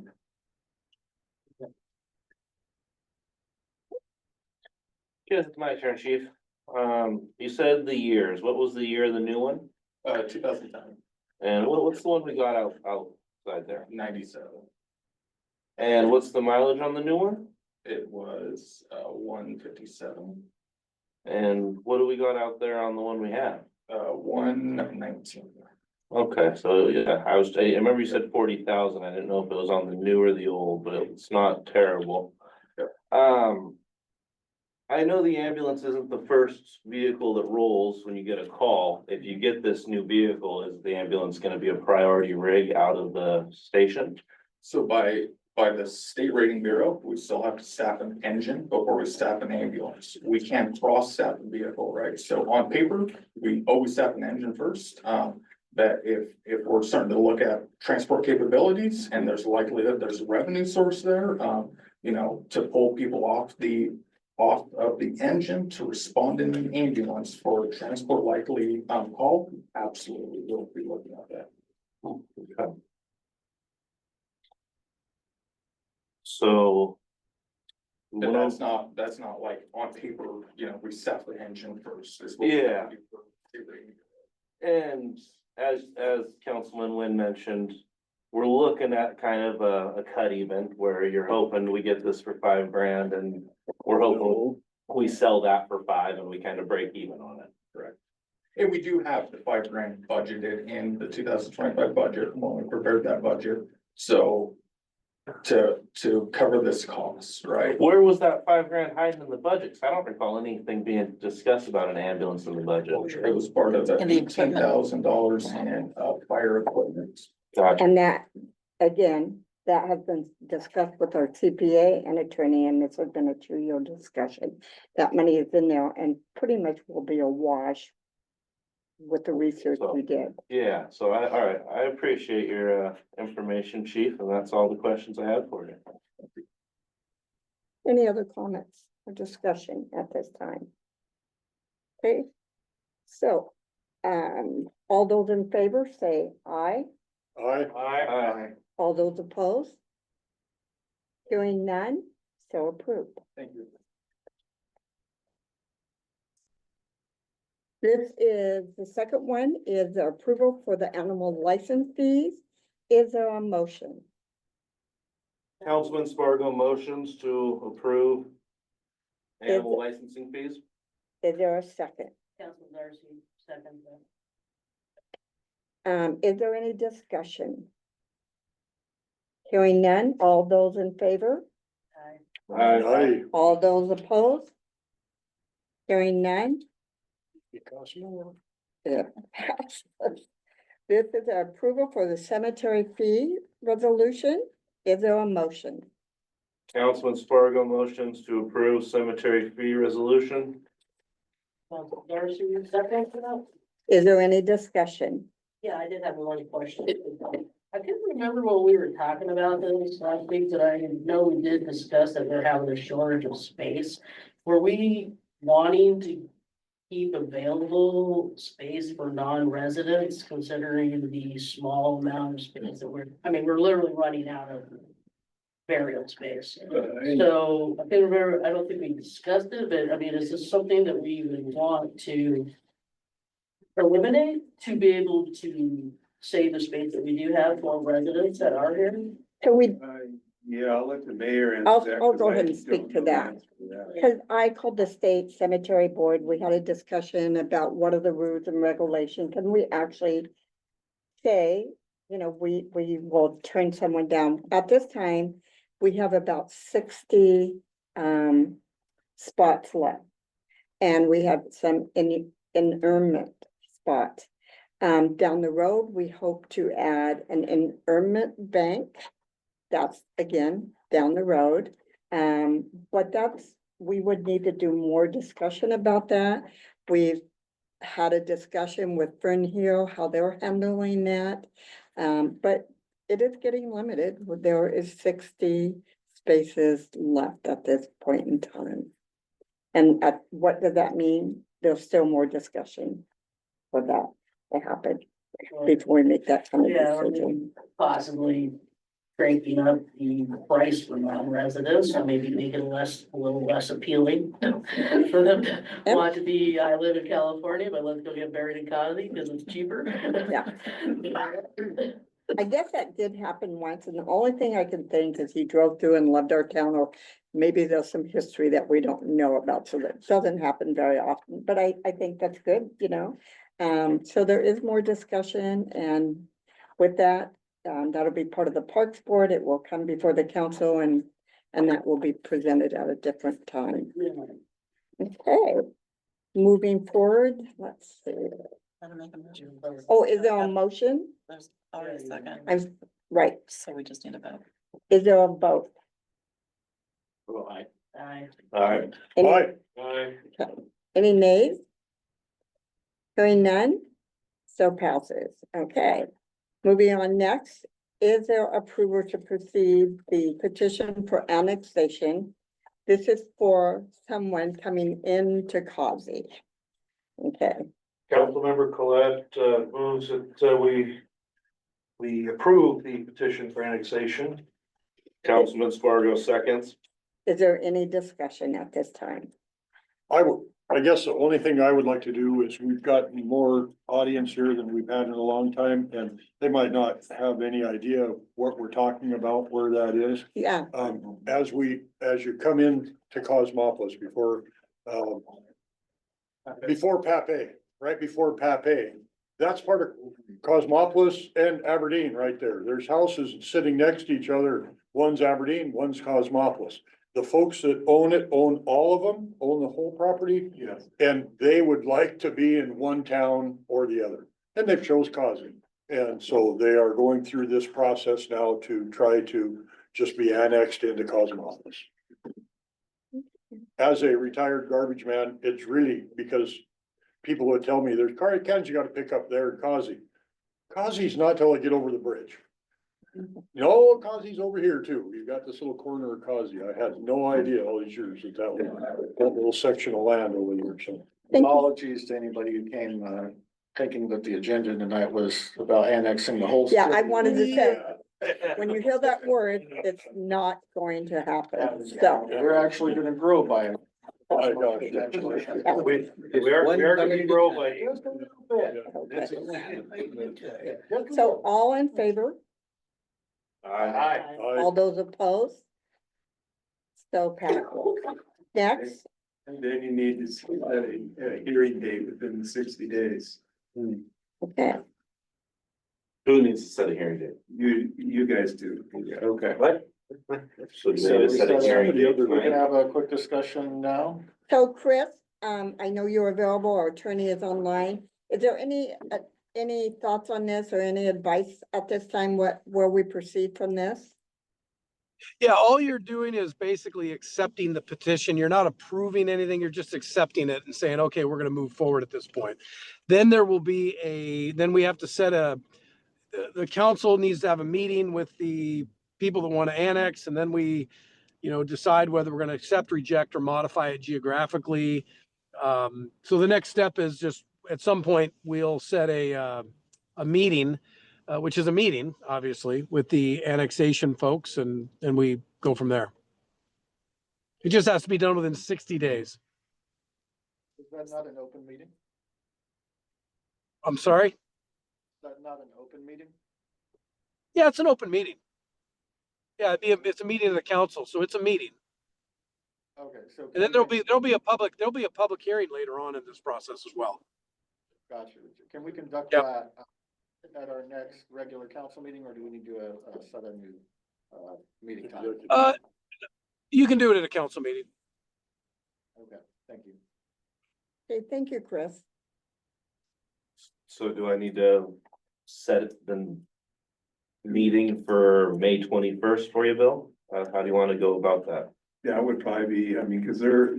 Yes, it's my turn, chief. You said the years. What was the year of the new one? 2010, And what's the one we got outside there? 97. And what's the mileage on the new one? It was, 157, And what do we got out there on the one we have? 119. Okay, so yeah, I remember you said 40,000. I didn't know if it was on the new or the old, but it's not terrible. I know the ambulance isn't the first vehicle that rolls when you get a call. If you get this new vehicle, is the ambulance gonna be a priority rig out of the station? So by the state rating bureau, we still have to staff an engine before we staff an ambulance. We can't cross staff a vehicle, right? So on paper, we always staff an engine first. That if we're starting to look at transport capabilities and there's likelihood there's a revenue source there, you know, to pull people off of the engine to respond in an ambulance for a transport likely call, absolutely, we'll be looking at that. Okay. So. And that's not like on paper, you know, we staff the engine first. is what we Yeah. do for state rating. And as Councilman Wynn mentioned, we're looking at kind of a cut even where you're hoping we get this for $5,000 and we're hoping we sell that for 5 and we kind of break even on it. Correct. And we do have the $5,000 budgeted in the 2025 budget when we prepared that budget. So to cover this cost, right? Where was that $5,000 hiding in the budget? 'Cause I don't recall anything being discussed about an ambulance in the budget. It was part of the And the equipment. $18,000 in fire equipment. Gotcha. And that, again, that has been discussed with our CPA and attorney, and this has been a 2-year discussion. That money is in there and pretty much will be a wash with the research we did. Yeah, so all right, I appreciate your information, chief, and that's all the questions I have for you. Any other comments or discussion at this time? Okay, so, all those in favor say aye. Aye. All those opposed? Hearing none, so approved. Thank you. This is, the second one is the approval for the animal license fees. Is there a motion? Councilman Spargo motions to approve animal Is- licensing fees. Is there a second? Councilman Darcy, second. Is there any discussion? Hearing none, all those in favor? Aye. All those opposed? Hearing none? Because more. Yeah. This is the approval for the cemetery fee resolution. Is there a motion? Councilman Spargo motions to approve cemetery fee resolution. Councilman Darcy, second for that? Is there any discussion? Yeah, I did have one question. I couldn't remember when we were talking about this last week, that I know we did discuss that we're having a shortage of space. Were we wanting to keep available space for non-residents, considering the small amount of space that we're literally running out of burial space? So I can't remember, I don't think we discussed it, but I mean, is this something that we would want to eliminate to be able to save the space that we do have for residents that are here? So we, Yeah, I'll let the mayor answer I'll that, go 'cause I ahead and don't speak to know the that. answer to that. because I called the state cemetery board, we had a discussion about what are the rules and regulations, and we actually say, you know, we will turn someone down. At this time, we have about 60 spots left. And we have some inurement spots. Down the road, we hope to add an inurement bank. That's again, down the road. But we would need to do more discussion about that. We've had a discussion with Fern Hill, how they're handling that. But it is getting limited. There is 60 spaces left at this point in time. And what does that mean? There's still more discussion for that to happen before we make that kind of Yeah, or decision. possibly cranking up the price for non-residents, or maybe make it a little less appealing for them to want to be, I live in California, but let's go get buried in Cosby because it's cheaper. Yeah. I guess that did happen once, and the only thing I can think is he drove through and loved our town, or maybe there's some history that we don't know about, so that doesn't happen very often, but I think that's good, you know? So there is more discussion, and with that, that'll be part of the Parks Board. It will come before the council, and that will be presented at a different time. Okay, moving forward, let's see. Gotta make a motion. Oh, is there a motion? There's already a second, I'm, right, so we just need a vote. is there a vote? Aye. Alright, Any- Aye. Aye. Any nays? Hearing none? So passes. Okay. Moving on next, is there approval to proceed the petition for annexation? This is for someone coming into Causey. Okay, Councilmember Colette, moves that, we approve the petition for annexation. Councilman Spargo seconds. is there any discussion at this time? I guess the only thing I would like to do is we've got more audience here than we've had in a long time, and they might not have any idea what we're talking about, where that is. Yeah, As you come in to Cosmopolis before Pape, right before Pape, that's part of Cosmopolis and Aberdeen right there. There's houses sitting next to each other. One's Aberdeen, one's Cosmopolis. The folks that own it own all of them, own the whole property. Yes. And they would like to be in one town or the other, and they've chose Causey. And so they are going through this process now to try to just be annexed into Cosmopolis. As a retired garbage man, it's really because people would tell me there's cans you gotta pick up there in Causey. Causey's not till I get over the bridge. No, Causey's over here too. You've got this little corner of Causey. I had no idea all these years that little section of land over there, so. thank you. Apologies to anybody who came, thinking that the agenda tonight was about annexing the whole. Yeah, I city. wanted to say, when you hear that word, it's not going to happen, so. We're actually gonna grow by it. My gosh. We are gonna be grow by. Okay. So all in favor? Aye. All those opposed? So passed. Next, And then you need to set a hearing date within the 60 days. okay, Who needs to set a hearing date? You guys do. Okay. What? So do So we we need to set a hearing date can tonight? have a quick discussion now. so Chris, I know you're available, our attorney is online. Is there any thoughts on this or any advice at this time, where we proceed from this? Yeah, all you're doing is basically accepting the petition. You're not approving anything. You're just accepting it and saying, okay, we're gonna move forward at this point. Then there will be then we have to set the council needs to have a meeting with the people that want to annex, and then we, decide whether we're gonna accept, reject, or modify it geographically. So the next step is just, at some point, we'll set a meeting, which is a meeting, obviously, with the annexation folks, and we go from there. It just has to be done within 60 days. Is that not an open meeting? I'm sorry? Is that not an open meeting? Yeah, it's an open meeting. Yeah, it's a meeting of the council, so it's a meeting. Okay, so. And then there'll be a public hearing later on in this process as well. Gotcha. Can we conduct Yep. that at our next regular council meeting, or do we need to set a new meeting time? You can do it at a council meeting. Okay, thank you. Okay, thank you, Chris. So do I need to set the meeting for May 21st for you, Bill? How do you want to go about that? that would probably be, I mean, cause they're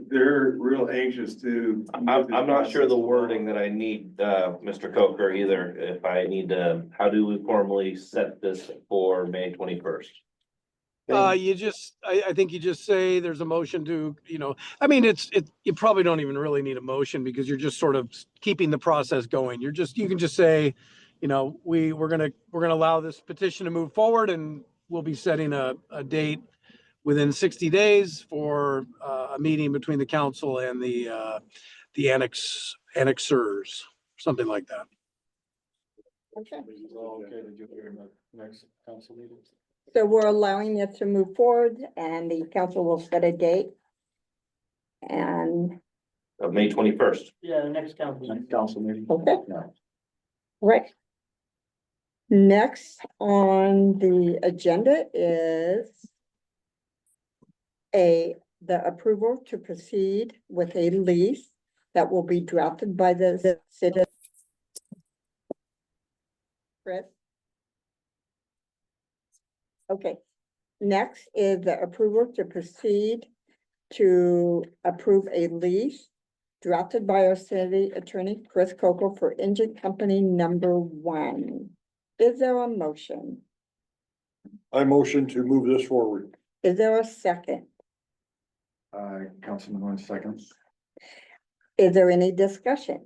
real anxious to. I'm not sure the wording that I need, Mr. Coker either, if I need to, how do we formally set this for May 21st? I think you just say there's a motion to, I mean, you probably don't even really need a motion because you're just sort of keeping the process going. You can just say, we're gonna allow this petition to move forward and we'll be setting a date within 60 days for a meeting between the council and the annexers, something like that. Okay. Is it all okay to do it in the next council meeting? So we're allowing it to move forward and the council will set a date. And, Of May 21st. Yeah, the next council. Next council meeting? okay, No. right. Next on the agenda is the approval to proceed with a lease that will be drafted by the city. Chris? Okay, next is the approval to proceed to approve a lease drafted by our city attorney, Chris Coco, for engine company number 1. Is there a motion? I motion to move this forward. Is there a second? Councilman, 1 second. Is there any discussion?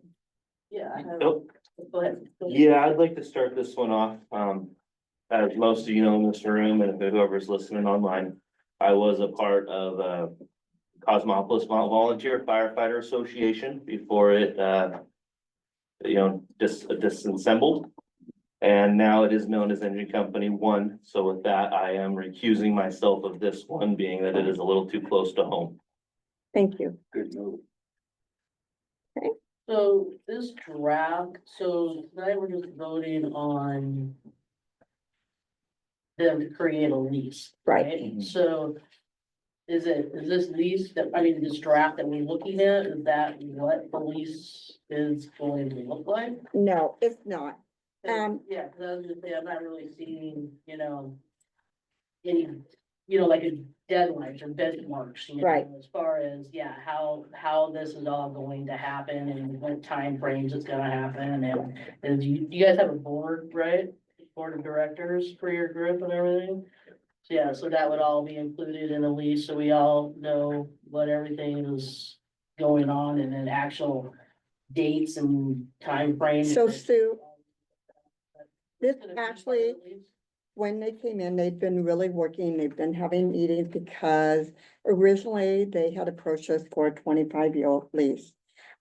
Yeah. Nope. Go ahead. Yeah, I'd like to start this one off. As most of you know in this room and whoever's listening online, I was a part of Cosmopolis Volunteer Firefighter Association before it, disassembled. And now it is known as Engine Company 1. So with that, I am recusing myself of this one, being that it is a little too close to home. Thank you. Good move. So this draft, so tonight we're just voting on them to create a lease. Right. So is this lease that, I mean, this draft that we're looking at, is that what the lease is going to look like? No, it's not. Yeah, cause I was gonna say, I'm not really seeing, any, like a deadlines or benchmarks, Right. as far as, how this is all going to happen and what timeframes it's gonna happen, and you guys have a board, right? Board of directors for your group and everything? So yeah, so that would all be included in the lease, so we all know what everything is going on and then actual dates and timeframes. So Sue, this actually, when they came in, they'd been really working, they've been having meetings because originally they had approached us for a 25-year lease.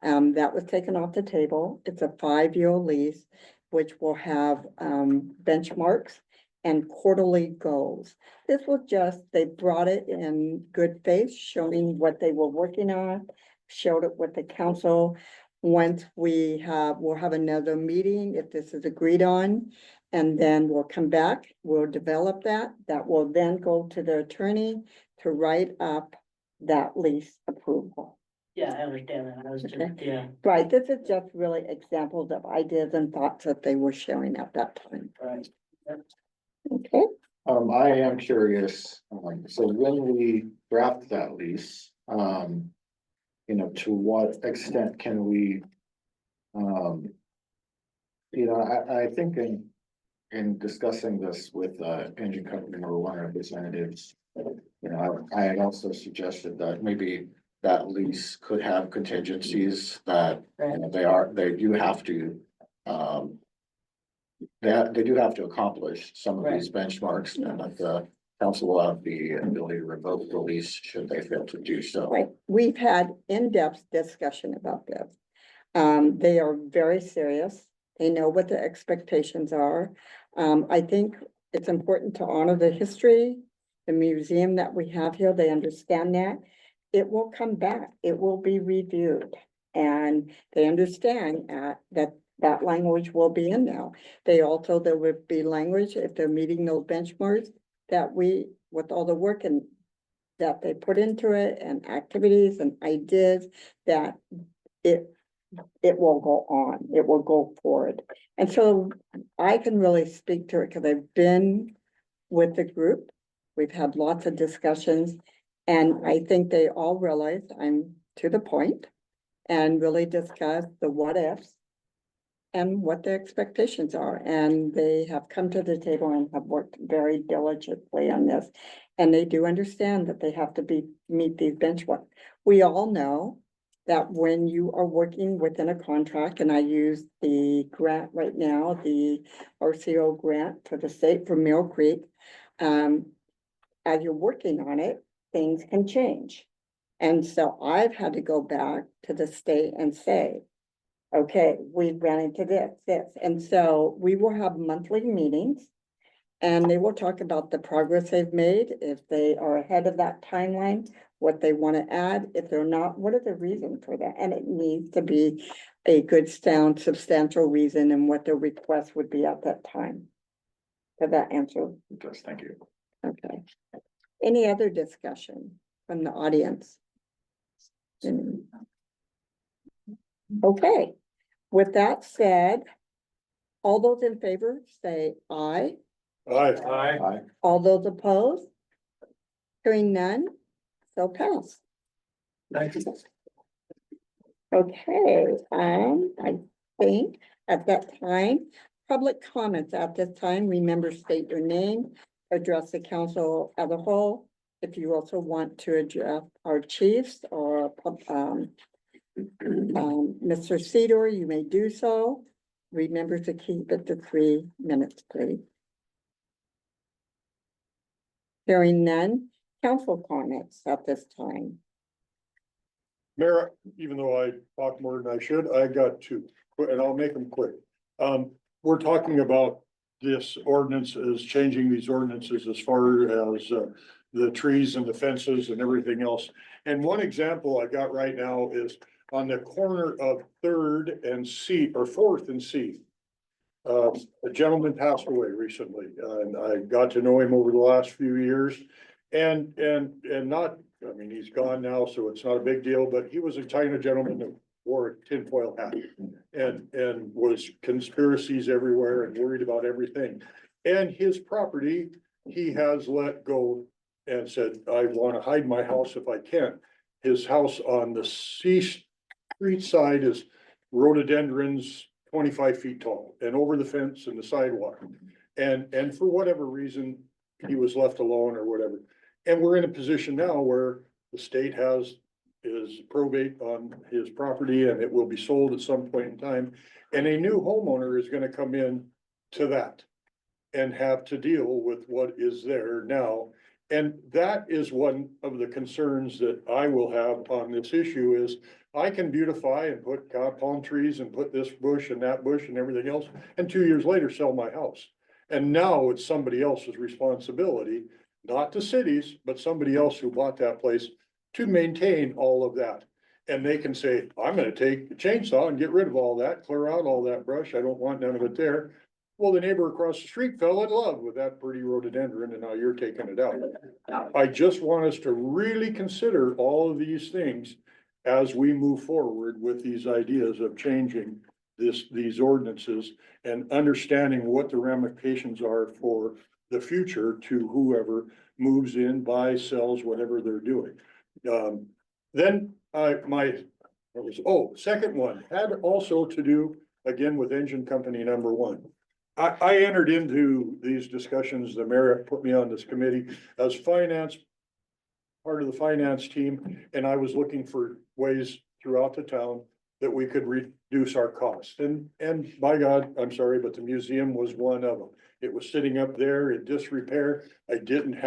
That was taken off the table. It's a 5-year lease, which will have benchmarks and quarterly goals. This was just, they brought it in good faith, showing what they were working on, showed it with the council. Once we'll have another meeting if this is agreed on, and then we'll come back, we'll develop that. That will then go to the attorney to write up that lease approval. Yeah, I understand that, I was just, Okay. yeah, Right, this is just really examples of ideas and thoughts that they were sharing at that time. right. Okay, I am curious, so when we draft that lease, to what extent can we, I think in discussing this with, engine company number 1 representatives, I had also suggested that maybe that lease could have contingencies that, they do have to, they do have to accomplish some of these benchmarks, and that the council will have the ability to revoke the lease should they fail to do so. right, we've had in-depth discussion about this. They are very serious. They know what the expectations are. I think it's important to honor the history, the museum that we have here. They understand that. It will come back. It will be reviewed. And they understand that language will be in now. They also, there will be language if they're meeting those benchmarks that with all the work and that they put into it and activities and ideas, that it will go on, it will go forward. And so I can really speak to it because I've been with the group. We've had lots of discussions And I think they all realize I'm to the point and really discuss the what ifs and what the expectations are. And they have come to the table and have worked very diligently on this. And they do understand that they have to meet these benchmarks. We all know that when you are working within a contract, and I use the grant right now, the RCO grant for the state for Mill Creek. As you're working on it, things can change. And so I've had to go back to the state and say, okay, we've ran into this. And so we will have monthly meetings. And they will talk about the progress they've made, if they are ahead of that timeline, what they want to add, if they're not, what are the reasons for that? And it needs to be a good sound, substantial reason and what the request would be at that time. Did that answer? It does, thank you. Okay. Any other discussion from the audience? Okay, with that said, all those in favor say aye. Aye. All those opposed? Hearing none, so pass. Thank you. Okay, I think at that time, public comments at this time, remember, state your name, address the council as a whole. If you also want to address our chiefs or Mr. Cedar, you may do so. Remember to keep it to 3 minutes, please. Hearing none, council comments at this time. Mayor, even though I talked more than I should, I got two, and I'll make them quick. We're talking about this ordinance is changing these ordinances as far as the trees and the fences and everything else. And one example I got right now is on the corner of 3rd and C, or 4th and C. A gentleman passed away recently, and I got to know him over the last few years. And not, I mean, he's gone now, so it's not a big deal, but he was a China gentleman that wore a tinfoil hat and was conspiracies everywhere and worried about everything. And his property, he has let go and said, I want to hide my house if I can. His house on the C Street side is rhododendrons 25 feet tall and over the fence and the sidewalk. And for whatever reason, he was left alone or whatever. And we're in a position now where the state is probate on his property and it will be sold at some point in time. And a new homeowner is gonna come in to that and have to deal with what is there now. And that is one of the concerns that I will have on this issue is I can beautify and put palm trees and put this bush and that bush and everything else, and 2 years later sell my house. And now it's somebody else's responsibility, not the cities, but somebody else who bought that place to maintain all of that. And they can say, I'm gonna take a chainsaw and get rid of all that, clear out all that brush, I don't want none of it there. Well, the neighbor across the street fell in love with that pretty rhododendron and now you're taking it out. I just want us to really consider all of these things as we move forward with these ideas of changing these ordinances and understanding what the ramifications are for the future to whoever moves in, buys, sells, whatever they're doing. Then second one had also to do again with engine company number 1. I entered into these discussions, the mayor put me on this committee as finance, part of the finance team, and I was looking for ways throughout the town that we could reduce our costs. And by God, I'm sorry, but the museum was one of them. It was sitting up there in disrepair. I didn't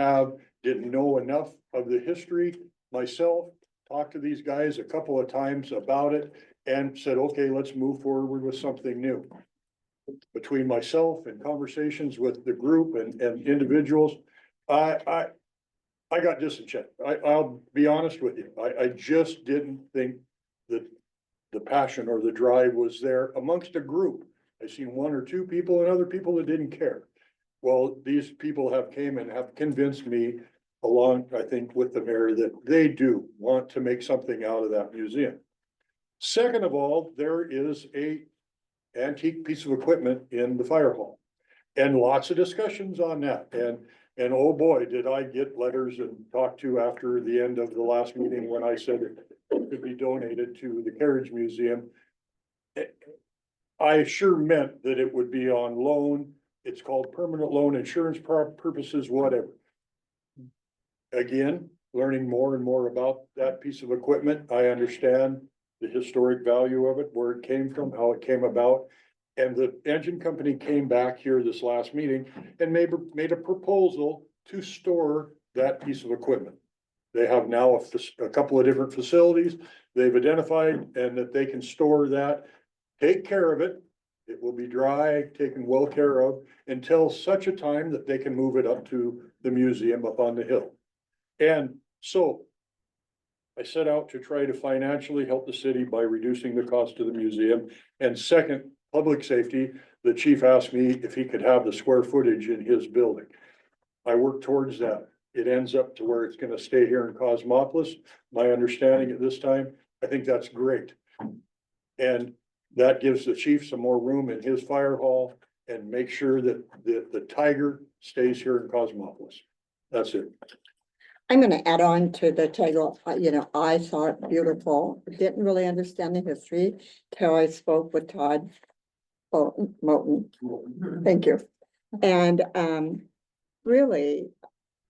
know enough of the history myself, talked to these guys a couple of times about it and said, okay, let's move forward with something new. Between myself and conversations with the group and individuals, I got disenchanted. I'll be honest with you. I just didn't think that the passion or the drive was there amongst a group. I seen 1 or 2 people and other people that didn't care. Well, these people have came and have convinced me along, I think, with the mayor that they do want to make something out of that museum. Second of all, there is a antique piece of equipment in the fire hall and lots of discussions on that. And And oh boy, did I get letters and talked to after the end of the last meeting when I said it could be donated to the Carriage Museum. I sure meant that it would be on loan. It's called permanent loan, insurance purposes, whatever. Again, learning more and more about that piece of equipment, I understand the historic value of it, where it came from, how it came about. And the engine company came back here this last meeting and made a proposal to store that piece of equipment. They have now a couple of different facilities they've identified, and that they can store that, take care of it. It will be dry, taken well care of, until such a time that they can move it up to the museum up on the hill. And so I set out to try to financially help the city by reducing the cost of the museum. And second, public safety, the chief asked me if he could have the square footage in his building. I worked towards that. It ends up to where it's gonna stay here in Cosmopolis. My understanding at this time, I think that's great. And that gives the chief some more room in his fire hall and make sure that the Tiger stays here in Cosmopolis. That's it. I'm gonna add on to the title, I saw it beautiful, didn't really understand the history till I spoke with Todd Moten. Thank you. And, really,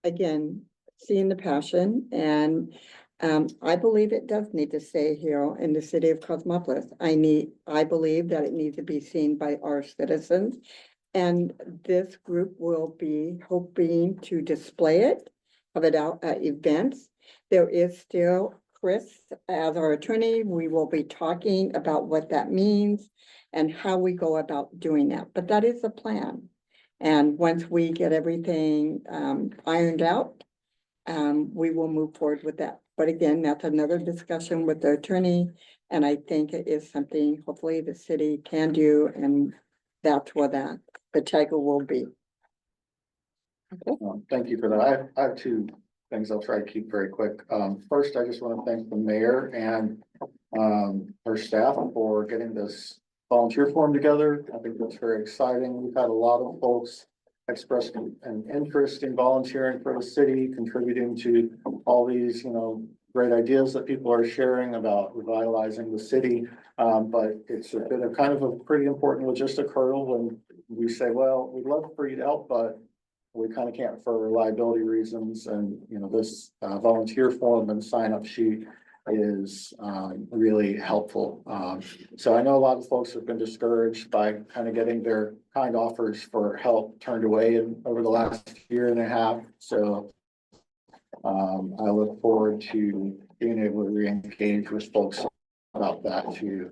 again, seeing the passion and, I believe it does need to stay here in the city of Cosmopolis. I believe that it needs to be seen by our citizens. And this group will be hoping to display it, have it out at events. There is still Chris as our attorney. We will be talking about what that means and how we go about doing that, but that is the plan. And once we get everything ironed out, we will move forward with that. But again, that's another discussion with the attorney. And I think it is something hopefully the city can do, and that's what the Tiger will be. Thank you for that. I have two things I'll try to keep very quick. First, I just want to thank the mayor and her staff for getting this volunteer form together. I think that's very exciting. We've had a lot of folks express an interest in volunteering for the city, contributing to all these, great ideas that people are sharing about revitalizing the city. But it's been a kind of a pretty important logistic hurdle when we say, well, we'd love for you to help, but we kind of can't for reliability reasons. And, this volunteer form and sign up sheet is really helpful. So I know a lot of folks have been discouraged by kind of getting their kind offers for help turned away over the last year and a half. So I look forward to being able to re-engage with folks about that to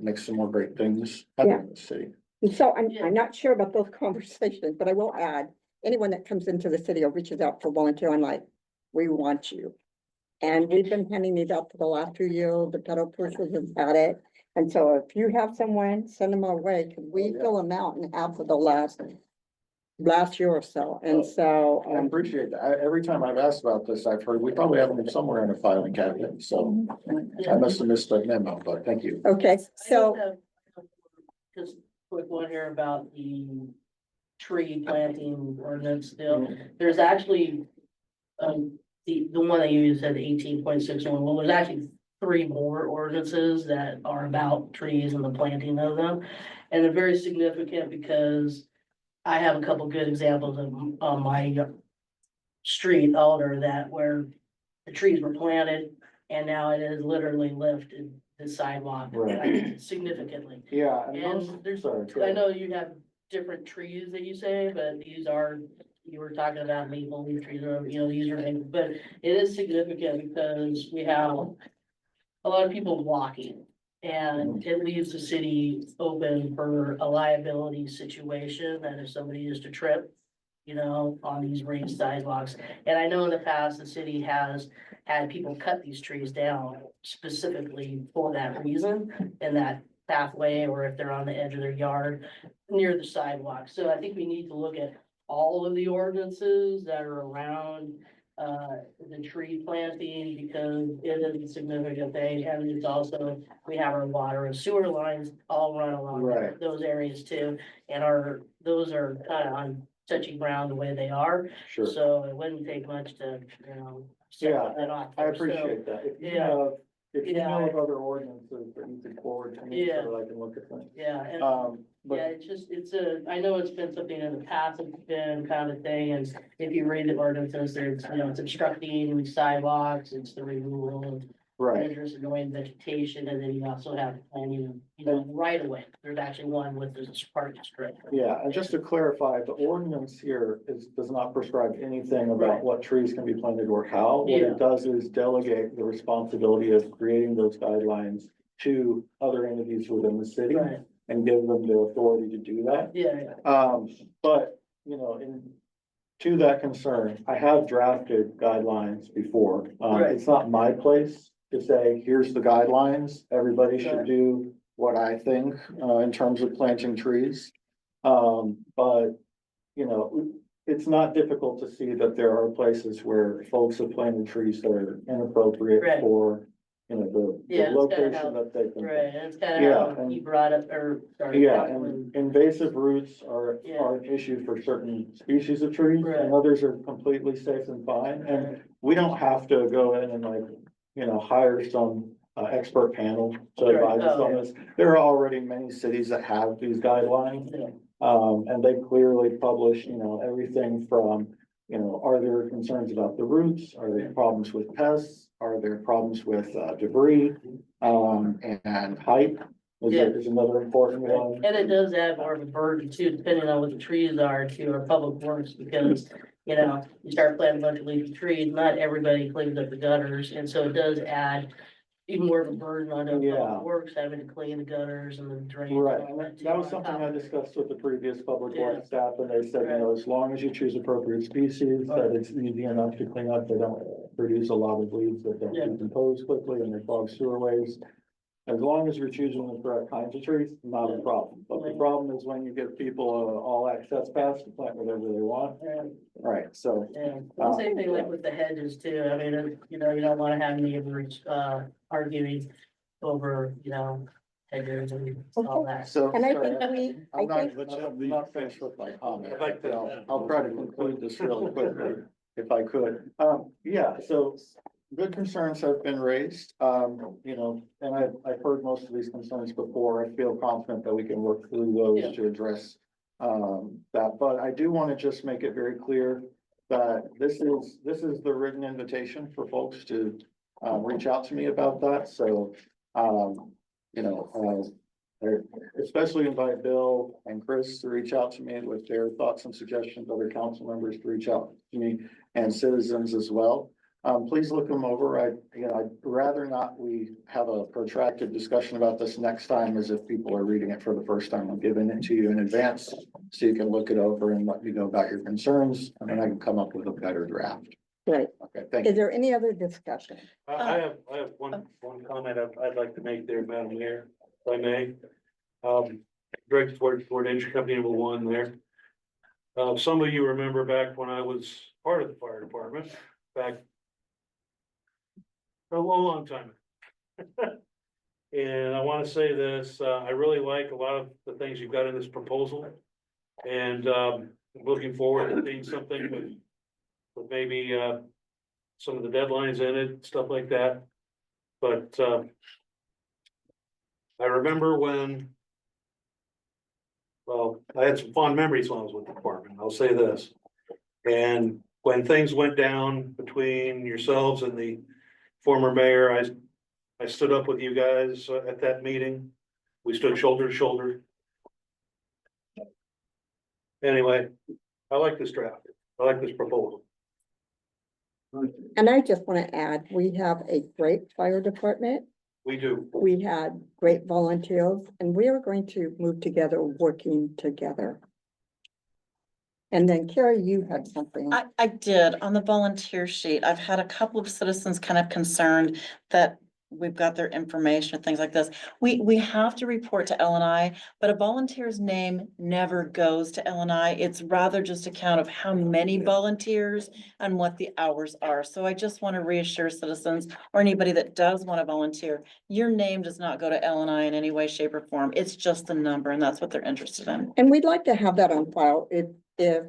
make some more great things happen in the city. And so I'm not sure about those conversations, but I will add, anyone that comes into the city or reaches out for volunteer, I'm like, we want you. And we've been handing these out for the last 2 years, the pedal pushers have had it. And so if you have someone, send them our way, because we fill them out in half of the last year or so. And so. I appreciate that. Every time I've asked about this, I've heard we probably have them somewhere in a filing cabinet. So I must have missed the memo, but thank you. Okay, so. Just quick one here about the tree planting ordinance still. There's actually, the one that you said 18.61, well, there's actually 3 more ordinances that are about trees and the planting of them. And they're very significant because I have a couple good examples of on my street, Alder, that where the trees were planted and now it has literally lifted the sidewalk significantly. Yeah. And there's, I know you have different trees that you say, but these are, you were talking about maple leaf trees, or, these are, but it is significant because we have a lot of people walking. And it leaves the city open for a liability situation that if somebody is to trip, on these raised sidewalks. And I know in the past, the city has had people cut these trees down specifically for that reason, in that pathway, or if they're on the edge of their yard near the sidewalk. So I think we need to look at all of the ordinances that are around the tree planting, because it is a significant thing. And it's also, we have our water and sewer lines all run along those areas too. And those are kind of on touchy ground the way they are. Sure. So it wouldn't take much to, Yeah, separate that off. I there. So, appreciate that. If you yeah. have, if you Yeah. know of other ordinances that you could forward to me Yeah. so that I can look at them. Yeah, and Yeah, yeah, it's just, I know it's been something in the past, it's been kind of a thing, and if you read the ordinances, there's, it's obstructing sidewalks, it's the removal of right. dangerous annoying vegetation, and then you also have planning, right away. There's actually one with this parking strip. Yeah, and just to clarify, the ordinance here does not prescribe anything about Right. what trees can be planted or how. What Yeah. it does is delegate the responsibility of creating those guidelines to other entities within the city Right, and give them the authority to do that. yeah, But, to that concern, I have drafted guidelines before. Right. It's not my place to say, here's the guidelines, everybody should Right. do what I think, in terms of planting trees. But, it's not difficult to see that there are places where folks have planted trees that are inappropriate Right. for, Yeah, the it's kinda how- location that they can. right, that's kind Yeah, of how and- you brought up, or. sorry, Yeah, Councilman. and invasive roots are Yeah. an issue for certain species of trees, Right. and others are completely safe and fine, and we don't have to go in and hire some expert panel to Right. advise us Oh, on yeah. this. There are already many cities that have these guidelines, Yeah. and they clearly publish, everything from, are there concerns about the roots? Are there problems with pests? Are there problems with debris? And height Yeah. is another important one. And it does add more of a burden too, depending on what the trees are to our public works, because, you start planting a bunch of leafy trees, not everybody cleans up the gutters, and so it does add even more of a burden on the Yeah. public works, having to clean the gutters and the drains. and Right, all and too that was on something top I of it. discussed with the previous public Yeah. works staff, and they said, as long as you choose appropriate species, that it's easy enough to clean up, they don't produce a lot of weeds that don't Yeah. decompose quickly and they clog sewerways. As long as you're choosing the correct kinds of trees, not a Yeah. problem, but the problem is when you give people all access pass to plant whatever they want. And, Right, so, and same thing like with the hedges too, I mean, you don't wanna have neighbors, arguing over, hedges and all that. so. And I sorry, think I'm not, Let's I'm have not finished with my comment. I'd like to- I'll try to conclude this really quickly, if I could. Yeah, so good concerns have been raised, and I've heard most of these concerns before. I feel confident that we can work through Yeah. those to address that, but I do want to just make it very clear that this is the written invitation for folks to reach out to me about that, so, I especially invite Bill and Chris to reach out to me with their thoughts and suggestions, other council members to reach out to me, and citizens as well. Please look them over. I'd rather not we have a protracted discussion about this next time as if people are reading it for the first time. I'm giving it to you in advance so you can look it over and let me know about your concerns, and then I can come up with a better draft. Right. Okay, thank Is you. there any other discussion? I have one comment I'd like to make there, Madam Mayor, if I may. Direct toward engine company number one there. Some of you remember back when I was part of the fire department, back a long time. And I want to say this, I really like a lot of the things you've got in this proposal. And I'm looking forward to seeing something with maybe some of the deadlines in it, stuff like that. But I remember when, well, I had some fond memories when I was with the department, I'll say this. And when things went down between yourselves and the former mayor, I stood up with you guys at that meeting. We stood shoulder to shoulder. Anyway, I like this draft. I like this proposal. And I just want to add, we have a great fire department. We do. We had great volunteers, and we are going to move together, working together. And then Carrie, you had something. I did, on the volunteer sheet, I've had a couple of citizens kind of concerned that we've got their information, things like this. We have to report to LNI, but a volunteer's name never goes to LNI. It's rather just a count of how many volunteers and what the hours are. So I just want to reassure citizens or anybody that does want to volunteer, your name does not go to LNI in any way, shape or form. It's just the number, and that's what they're interested in. And we'd like to have that on file. if,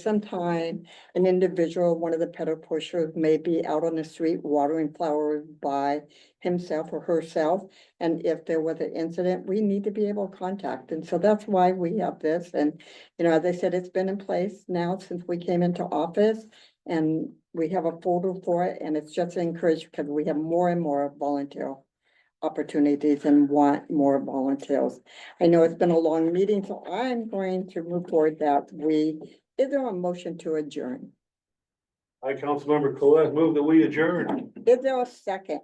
sometime an individual, one of the pedal pushers may be out on the street watering flowers by himself or herself. And if there was an incident, we need to be able to contact. And so that's why we have this. And, as I said, it's been in place now since we came into office. And we have a folder for it, and it's just encouraged because we have more and more volunteer opportunities and want more volunteers. I know it's been a long meeting, so I'm going to move forward that is there a motion to adjourn? Hi, Councilmember Colette, move that we adjourn. Is there a second?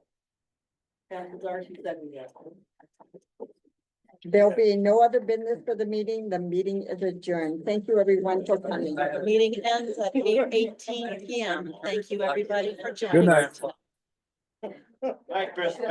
There'll be no other business for the meeting. The meeting is adjourned. Thank you, everyone, for coming. The meeting ends at 8:18 PM. Thank you, everybody, for joining us. Hi, Chris, thank you.